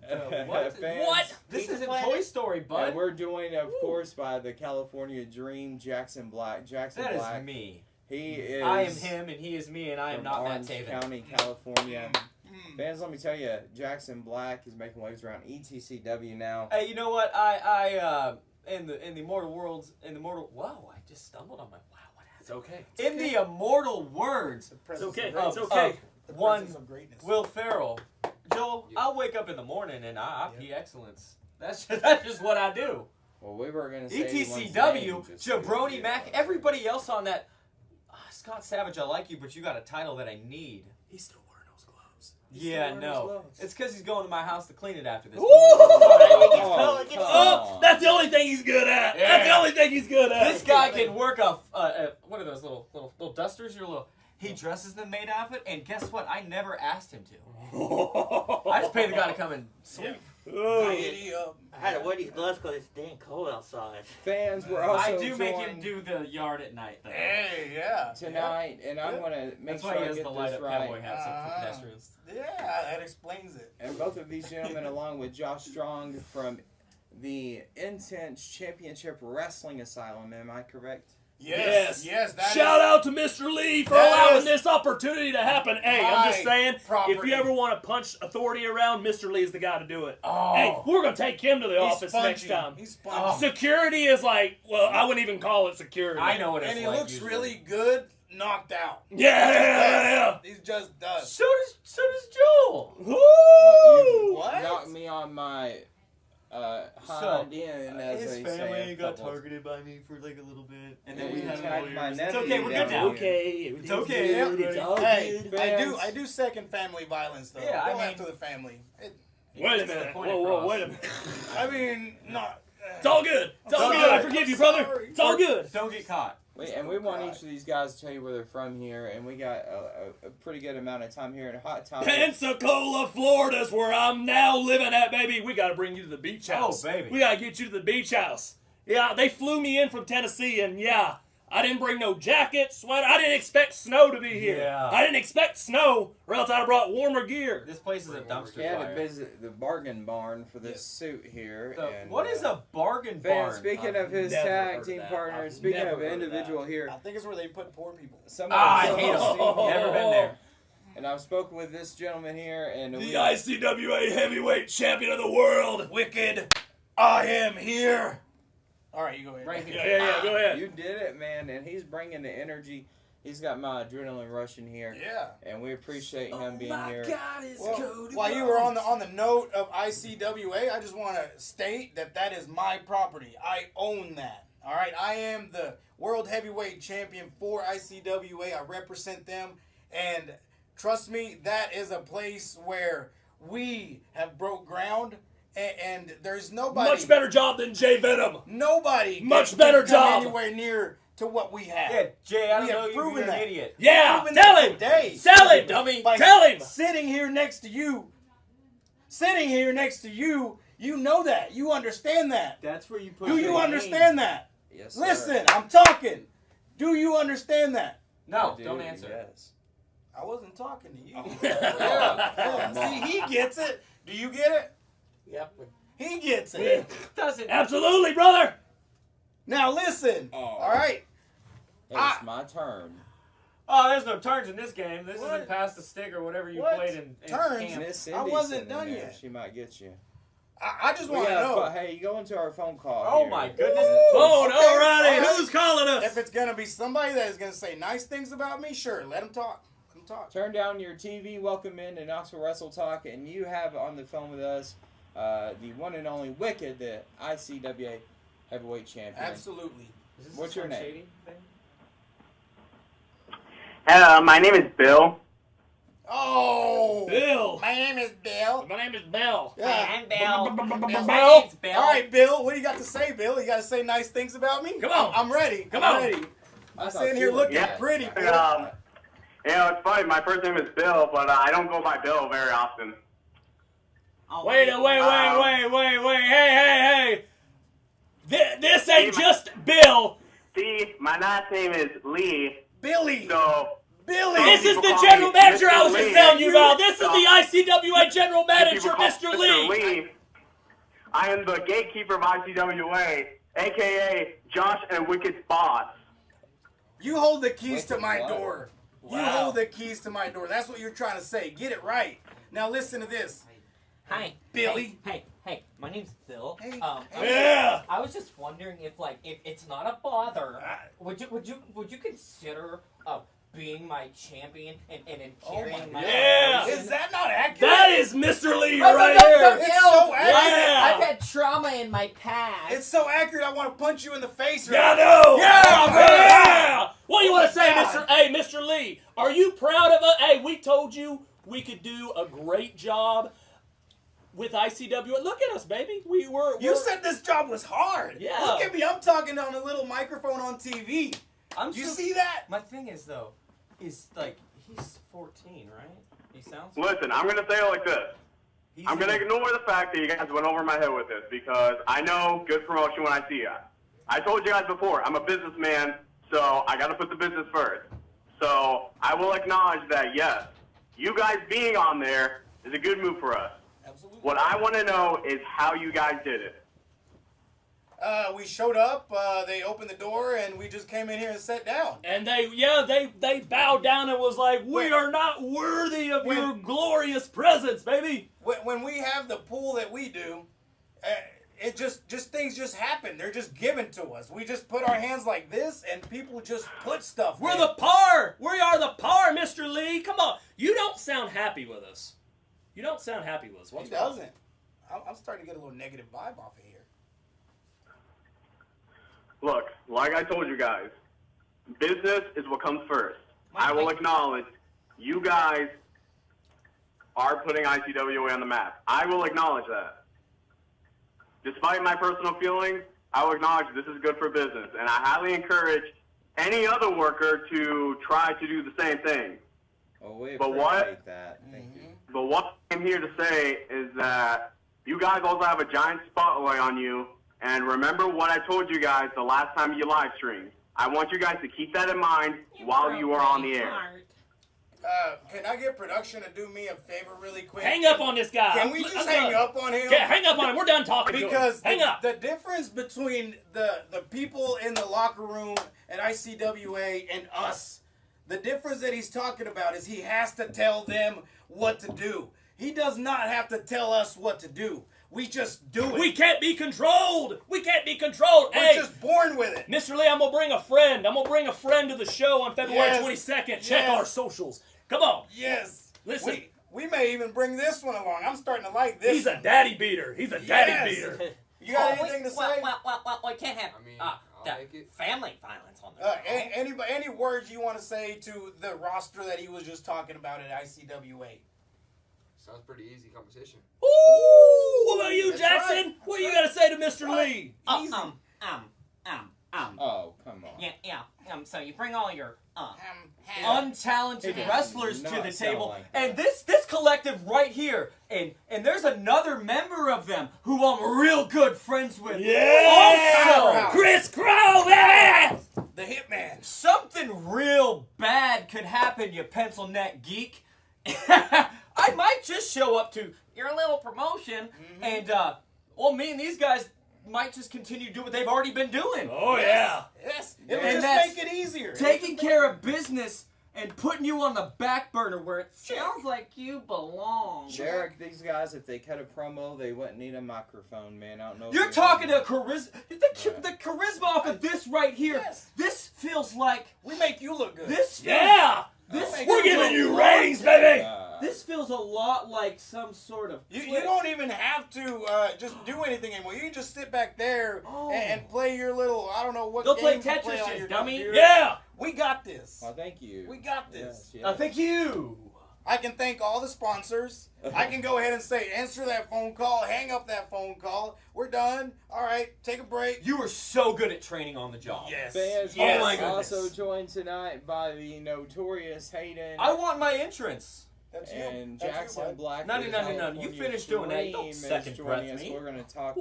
What? Fans, What? This Pizza isn't Planet? Toy Story, bud. And we're joined, of course, by the California Dream, Jackson Black. Jackson That Black. is me. He is. I am him, and he is me, and I am from not Matt Orange Taven. County, California. Fans, let me tell you, Jackson Black is making waves around ETCW now. Hey, you know what? I in the immortal worlds, whoa! I just stumbled on my. Wow, what happened? It's okay. In the immortal words, It's okay. of- It's okay. of one of greatness. Will Ferrell, Joel. Yeah. I'll wake up in the morning and I pee excellence. That's just what I do. Well, we were going to say ETCW, just Jabroni Mac, everybody else on that. Scott Savage, I like you, but you got a title that I need. He's still wearing those gloves. Yeah, no. It's because he's going to my house to clean it after this. Oh, that's the only thing he's good at. Yeah. That's the only thing he's good at. This guy can work what are those little dusters? He dresses them made out of it, and guess what? I never asked him to. I just pay the guy to come and sleep. I had to wear these gloves because it's dang cold outside. Fans, we're also I do make him joined do the yard at night, though. Hey, yeah. tonight, and I'm going to make That's sure why he I has get the this light up cowboy right. hats up for pedestrians. Yeah, that explains it. And both of these gentlemen, along with Josh Strong from the Intense Championship Wrestling Asylum, am I correct? Yes. Shout out to Mr. Lee for That allowing is this opportunity to happen. Hey, I'm just saying, if property. you ever want to punch authority around, Mr. Lee's the guy to do it. Oh. Hey, we're going to take him to the He's office spongy. next time. He's spongy. Security is like, well, I wouldn't even call it security. I know what it's And he like. looks usually. really good knocked out. Yeah. He just does. So does Joel. Well, you What? knocked me on my hind end, as His they family say. got targeted by me for like a little bit, and then And we you had attacked my lawyers. nephew It's okay, we're good down now. here. It's okay. It's all Hey, good. I do second family violence though. Yeah, Go I mean- after the family. Wait a Gets the minute. point Whoa, across. wait a minute. I mean, not. It's all good. It's all I'm good. I sorry. forgive you, I'm brother. sorry. It's all good. Don't get caught. And we want each of these guys to tell you where they're from here, and we got a pretty good amount of time here in Hot Topics. Pensacola, Florida's where I'm now living at, baby. We got to bring you to the beach house. Oh, baby. We got to get you to the beach house. Yeah, they flew me in from Tennessee, and yeah, I didn't bring no jacket, sweater. I didn't expect snow to be here. Yeah. I didn't expect snow, or else I'd have brought warmer gear. This place is a dumpster We had to fire. visit the bargain barn for this suit here. and, What is a bargain Fan, barn? speaking of his never tag heard team that. partner, I've speaking never of an heard of individual here, I think it's where they put poor people. I hate them. Never been there. And I've spoken with this gentleman here, and The ICWA heavyweight champion of the world, WIKIDD. I am here. All right, you go ahead. Right here. Yeah, go ahead. you did it, man. And he's bringing the energy. He's got my adrenaline rushing here, Yeah. and we appreciate him being here. Well, while you were on the note of ICWA, I just want to state that is my property. I own that. All right, I am the world heavyweight champion for ICWA. I represent them, and trust me, that is a place where we have broke ground, and there's nobody. Much better job than Jay Venom. Nobody. Much can better come job. Anywhere near to what we have. Yeah, Jay, I don't We have know you. proven You're an that. idiot. Yeah, Proven tell that him. today. Tell him, dummy. By Tell him. Sitting here next to you, you know that. You understand that. That's where you put. Do your you name. understand that? Yes, sir. Listen, I'm talking. Do you understand that? No, I do, don't answer. Yes. I wasn't talking to you. Come See, he gets it. Do you get it? Yep. He gets it. Doesn't. Absolutely, brother. Now listen. Oh. All right. It's my turn. Oh, there's no turns in this game. This What? isn't past the stick or whatever you What? played in Turns? camp. Miss I Cindy's wasn't sitting done there. yet. She might get you. I just We want to got know hey, you go into our phone call. Oh here. my goodness. Phone, Okay, alrighty. all right. Who's calling us? if it's gonna be somebody that is gonna say nice things about me. Sure, let him talk. Let him talk. Turn down your TV. Welcome in to Knoxville Wrestle Talk, and you have on the phone with us the one and only WIKIDD, the ICWA heavyweight champion. Absolutely. Is this What's a your Slim name? Shady thing? My name is Bill. Oh, Bill. my name is Bill. My name is Bell. Yeah. Bill. Bill. Bill. All right, Bill. What do you got to say, Bill? You got to say nice things about me? Come on. I'm ready. Come I'm on. ready. I I'm thought sitting you here were looking bad. pretty, Bill. It's funny. My first name is Bill, but I don't go by Bill very often. Wait. Hey. This ain't just Bill. See, my last name is Lee, Billy. so Billy. This is people the call general me manager I Mr. was just Lee. telling you about. This is So- the ICWA general manager, people call Mr. Lee. Lee. I am the gatekeeper of ICWA, a.k.a. Josh and WIKIDD's boss. You hold the keys Wait, to my what? door. You Wow. hold the keys to my door. That's what you're trying to say. Get it right. Now listen to this. Hi, Billy. Hey, my name's Phil. Hey, Yeah. I was just wondering if it's not a bother, would you consider being my champion and carrying my Yeah. operation? Is that not accurate? That is Mr. Lee Oh, right no, here. It's so accurate. Yeah. I've had trauma in my past. It's so accurate. I want to punch you in the face. Yeah, I Right know. Yeah, Yeah. What do you want to say, God. Mr. Lee? Are you proud of us? Hey, we told you we could do a great job with ICW. Look at us, baby. We're You said this job was hard. Yeah. Look at me. I'm talking on a little microphone on TV. You see that? My thing is though, he's 14, right? He sounds. Listen, I'm going to say it like this. I'm going to ignore the fact that you guys went over my head with this because I know good promotion when I see it. I told you guys before, I'm a businessman, so I got to put the business first. So I will acknowledge that, yes, you guys being on there is a good move for us. Absolutely. What I want to know is how you guys did it. We showed up, they opened the door, and we just came in here and sat down. And they bowed down and was like, we are not worthy of your glorious presence, baby. When we have the pool that we do, it just things just happen. They're just given to us. We just put our hands like this, and people just put stuff. We're in. the par. We are the par, Mr. Lee. Come on. You don't sound happy with us. You don't sound happy with us. He What's wrong? doesn't. I'm starting to get a little negative vibe off of here. Look, like I told you guys, business is what comes first. I will acknowledge you guys are putting ICWA on the map. I will acknowledge that. Despite my personal feelings, I will acknowledge this is good for business, and I highly encourage any other worker to try to do the same thing. Well, we But appreciate what? that. Thank you. But what I'm here to say is that you guys also have a giant spotlight on you, and remember what I told you guys the last time you live streamed. I want you guys to keep that in mind while you are on the air. Can I get production to do me a favor really quick? Hang up on this guy. Can we just hang up on him? Yeah, hang up on him. We're done talking Because to him. Hang up. the difference between the people in the locker room at ICWA and us, the difference that he's talking about is he has to tell them what to do. He does not have to tell us what to do. We just do it. We can't be controlled. We can't be controlled. We're just born with it. Mr. Lee, I'm going to bring a friend. I'm going to bring a friend to the show on February Yes. 22nd. Check Yes. our socials. Come on. Yes. Listen. We may even bring this one along. I'm starting to like this. He's a daddy beater. He's a daddy beater. You got anything to say? Well, I can't have I mean, I'll make it. family violence on the Any words you want to say to the roster that he was just talking about at ICWA? Sounds pretty easy competition. Ooh, what about you, That's Jackson? right. What do you got to say to Mr. Lee? Easy. Oh, come on. So you bring all your It untalented does wrestlers to not the sound table, like that. and this collective right here, and there's another member of them who I'm real good friends with. Yeah! Also, Chris Crowley! The Hitman. Something real bad could happen, you pencil neck geek. I might just show up to your little promotion, and me and these guys might just continue to do what they've already been doing. Oh, yeah. Yes. It'll And just that's make it easier. Taking care of business and putting you on the back burner where it sounds like you belong. Derek, these guys, if they cut a promo, they wouldn't need a microphone, man. I don't know. if You're you talking know. to the charisma off of this right here. Yes. This feels like We make you look good. this. Feels, Yeah! This We're feels giving a you lot- ratings, baby! This feels a lot like some sort of. You don't even have to just do anything anymore. You can just sit back there and play your little, I don't know what Go play games you play Tetris, on you your dummy. computer. Yeah! We got this. Well, thank you. We got this. Yes, yes. Thank you. I can thank all the sponsors. I can go ahead and say, answer that phone call, hang up that phone call. We're done. All right, take a break. You are so good at training on the job. Yes. Fans Yes. Oh my also goodness. joined tonight by the Notorious Hayden I want my entrance. That's you. and That's you, Jackson bud. Black. No. You California finish doing that. You don't Dream is second joining breath us. me. We're going to talk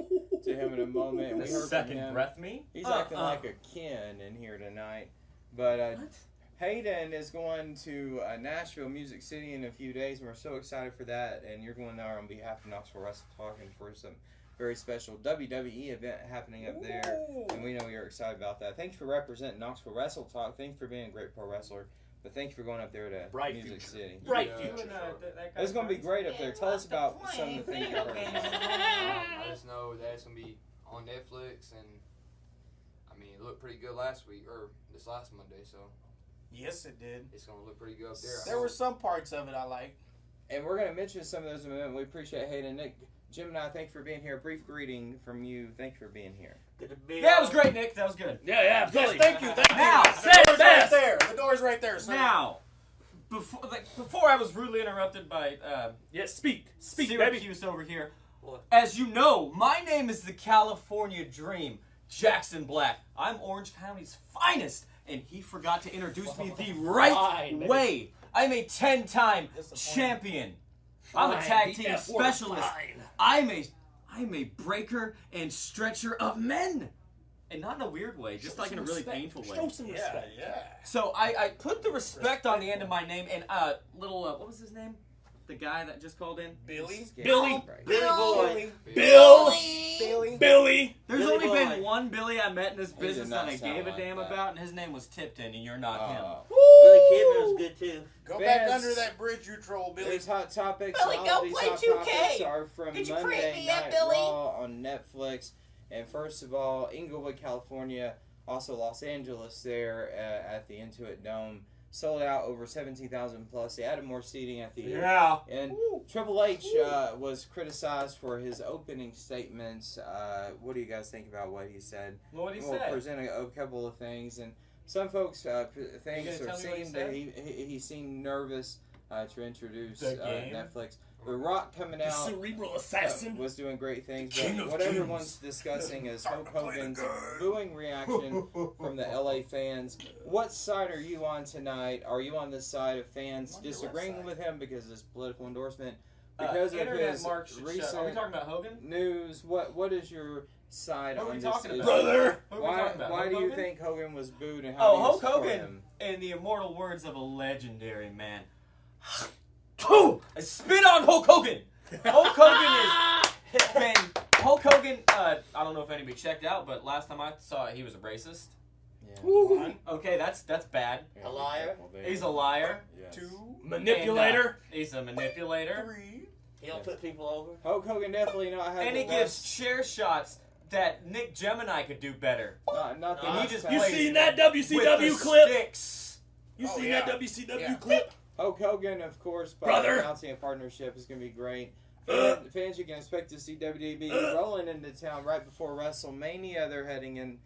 to him in a moment. We heard from Second him. breath me. He's acting like a kin in here tonight. But Hayden is going to Nashville, Music City in a few days, and we're so excited for that. And you're going there on behalf of Knoxville Wrestle talking for some very special WWE event happening up there, and we know you're excited about that. Thanks for representing Knoxville Wrestle Talk. Thanks for being a great pro wrestler. But thank you for going up there to Bright Music future. City. Bright You future. and, It's going to be great up there. Tell us about some of the things you've heard. I just know that it's gonna be on Netflix, and I mean, it looked pretty good last week or this last Monday, so Yes, it did. it's gonna look pretty good up there. There were some parts of it I liked. And we're going to mention some of those in a minute. We appreciate Hayden. Nick, Gemini, thank you for being here. A brief greeting from you. Thank you for being here. Good to be Yeah, that was on. great, Nick. That was good. Yeah, absolutely. Yes, thank you. Thank Now, you. say The it door's right fast. there. The door's right there, sir. Now, before I was rudely interrupted by Yeah, speak, baby. Syracuse over here. What? As you know, my name is the California Dream, Jackson Black. I'm Orange County's finest, and he forgot to introduce me the right Fine, baby. way. I'm a 10-time Disappointing. champion. I'm a Fine, tag the team F word, specialist. fine. I'm a breaker and stretcher of men. And not in a weird way, just like in a really painful way. Show some Yeah, respect. yeah. So I put the respect on the end of my name, and what was his name? The guy that just called in? Billy. Billy. Right. Billy Boy. Billy. Billy. There's Billy only Boy. been one Billy I met in this He did business not that I sound gave a like damn that. about, and his name was Tipton, and you're not him. Billy Kidman was good too. Go back Vance. under that bridge you troll, Billy. There's hot topics. Billy, and go all these play hot 2K. topics are from Did you create Monday me yet, Night Billy? Raw on Netflix. And first of all, Inglewood, California, also Los Angeles there at the Intuit Dome. Sold out over 17,000 plus. They added more seating at the end. Yeah. And Triple H was criticized for his opening statements. What do you guys think about what he said? What did he We'll say? present a couple of things, and some folks gonna thinks or tell me what he seemed that said? he seemed nervous to introduce The game? Netflix. The Rock coming The out cerebral assassin. was doing great things, King but of what kings. everyone's discussing is Hulk Hogan's booing reaction from the LA fans. What side are you on tonight? Are you on the side of fans Wonder what disagreeing side. with him because of his political endorsement? Because of Internet his Mark should shut. Are we recent talking about Hogan? news, what is your side Who are on we this talking issue? about? Brother. Who are we Why, talking about? why Hulk do you Hogan? think Hogan was booed, and how do you Hulk support Hogan, him? in the immortal words of a legendary man. I spit on Hulk Hogan. Hulk Hogan, I don't know if anybody checked out, but last time I saw it, he was a racist. Yeah. Okay, that's bad. Yeah, A liar? be careful there. He's a liar. Yes. 2, Manipulator. He's a manipulator. 3. He don't put people over. Hulk Hogan definitely not had And the he gives best. chair shots that Nick Gemini could do better. Not the And he best just pass. You played seen that with WCW the clip? sticks. You Oh, seen yeah. that WCW Yeah. clip? Hulk Hogan, of course, by Brother. announcing a partnership is going to be great. Fans, you can expect to see WWE rolling into town right before WrestleMania. They're heading in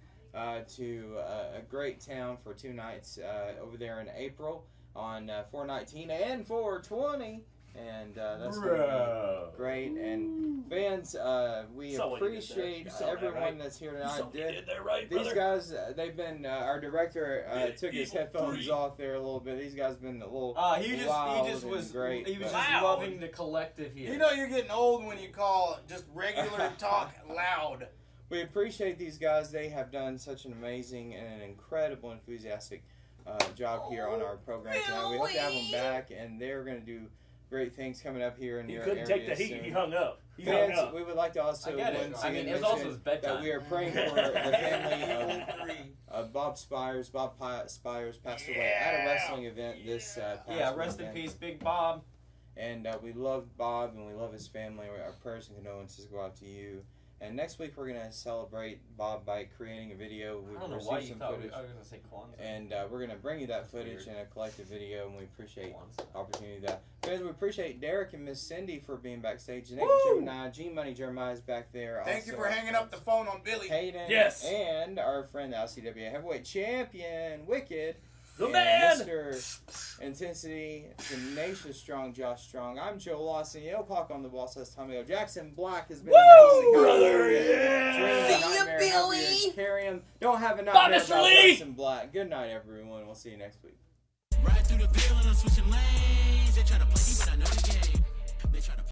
to a great town for 2 nights over there in April on 4/19 and 4/20. And that's going to be great. And fans, we Saw what you did there. appreciate You saw that, everyone right? that's here You tonight. saw what you did there, right, These brother? guys, they've been, our director took his Evil headphones 3. off there a little bit. These guys have been a little He wild just and was great. he was but- just Loud. loving the collective here. You know you're getting old when you call just regular talk loud. we appreciate these guys. They have done such an amazing and an incredible, enthusiastic job here on our program tonight. We hope to have them back, and they're going to do great things coming up here in He your couldn't area take the heat. soon. He hung up. He Fans, hung up. we would like to also I get it. once I mean, again it was also mention his bedtime. that we are praying for the family of Bob Spires. Bob Spires passed away at a wrestling event this past Yeah, rest in weekend. peace, Big Bob. And we love Bob and we love his family. Our prayers and condolences go out to you. And next week we're going to celebrate Bob by creating a video. I We've don't know received why you some thought footage. I was going to say Kwanzaa. And we're going to bring you that That's footage weird. in a collective video, and we appreciate Kwanzaa. the opportunity of that. Guys, we appreciate Derek and Miss Cindy for being backstage. Nick, Woo! Gemini, G-Money Jeremiah is back there. Thank you also for our hanging friends up the phone on Billy. Hayden. Yes. And our friend, the LCWA Heavyweight Champion, WIKIDD. The and man. Mr. Intensity, Tenacious Strong, Josh Strong. I'm Joe Lawson. Yo, Park on the wall says Tommy O. Jackson Black has been announced. brother, yeah. Dream, See ya, nightmare, Billy. nightmares, carry him. Don't have a Bye, nightmare Mr. about Lee. Jackson Black. Good night, everyone. We'll see you next week. Right through the building.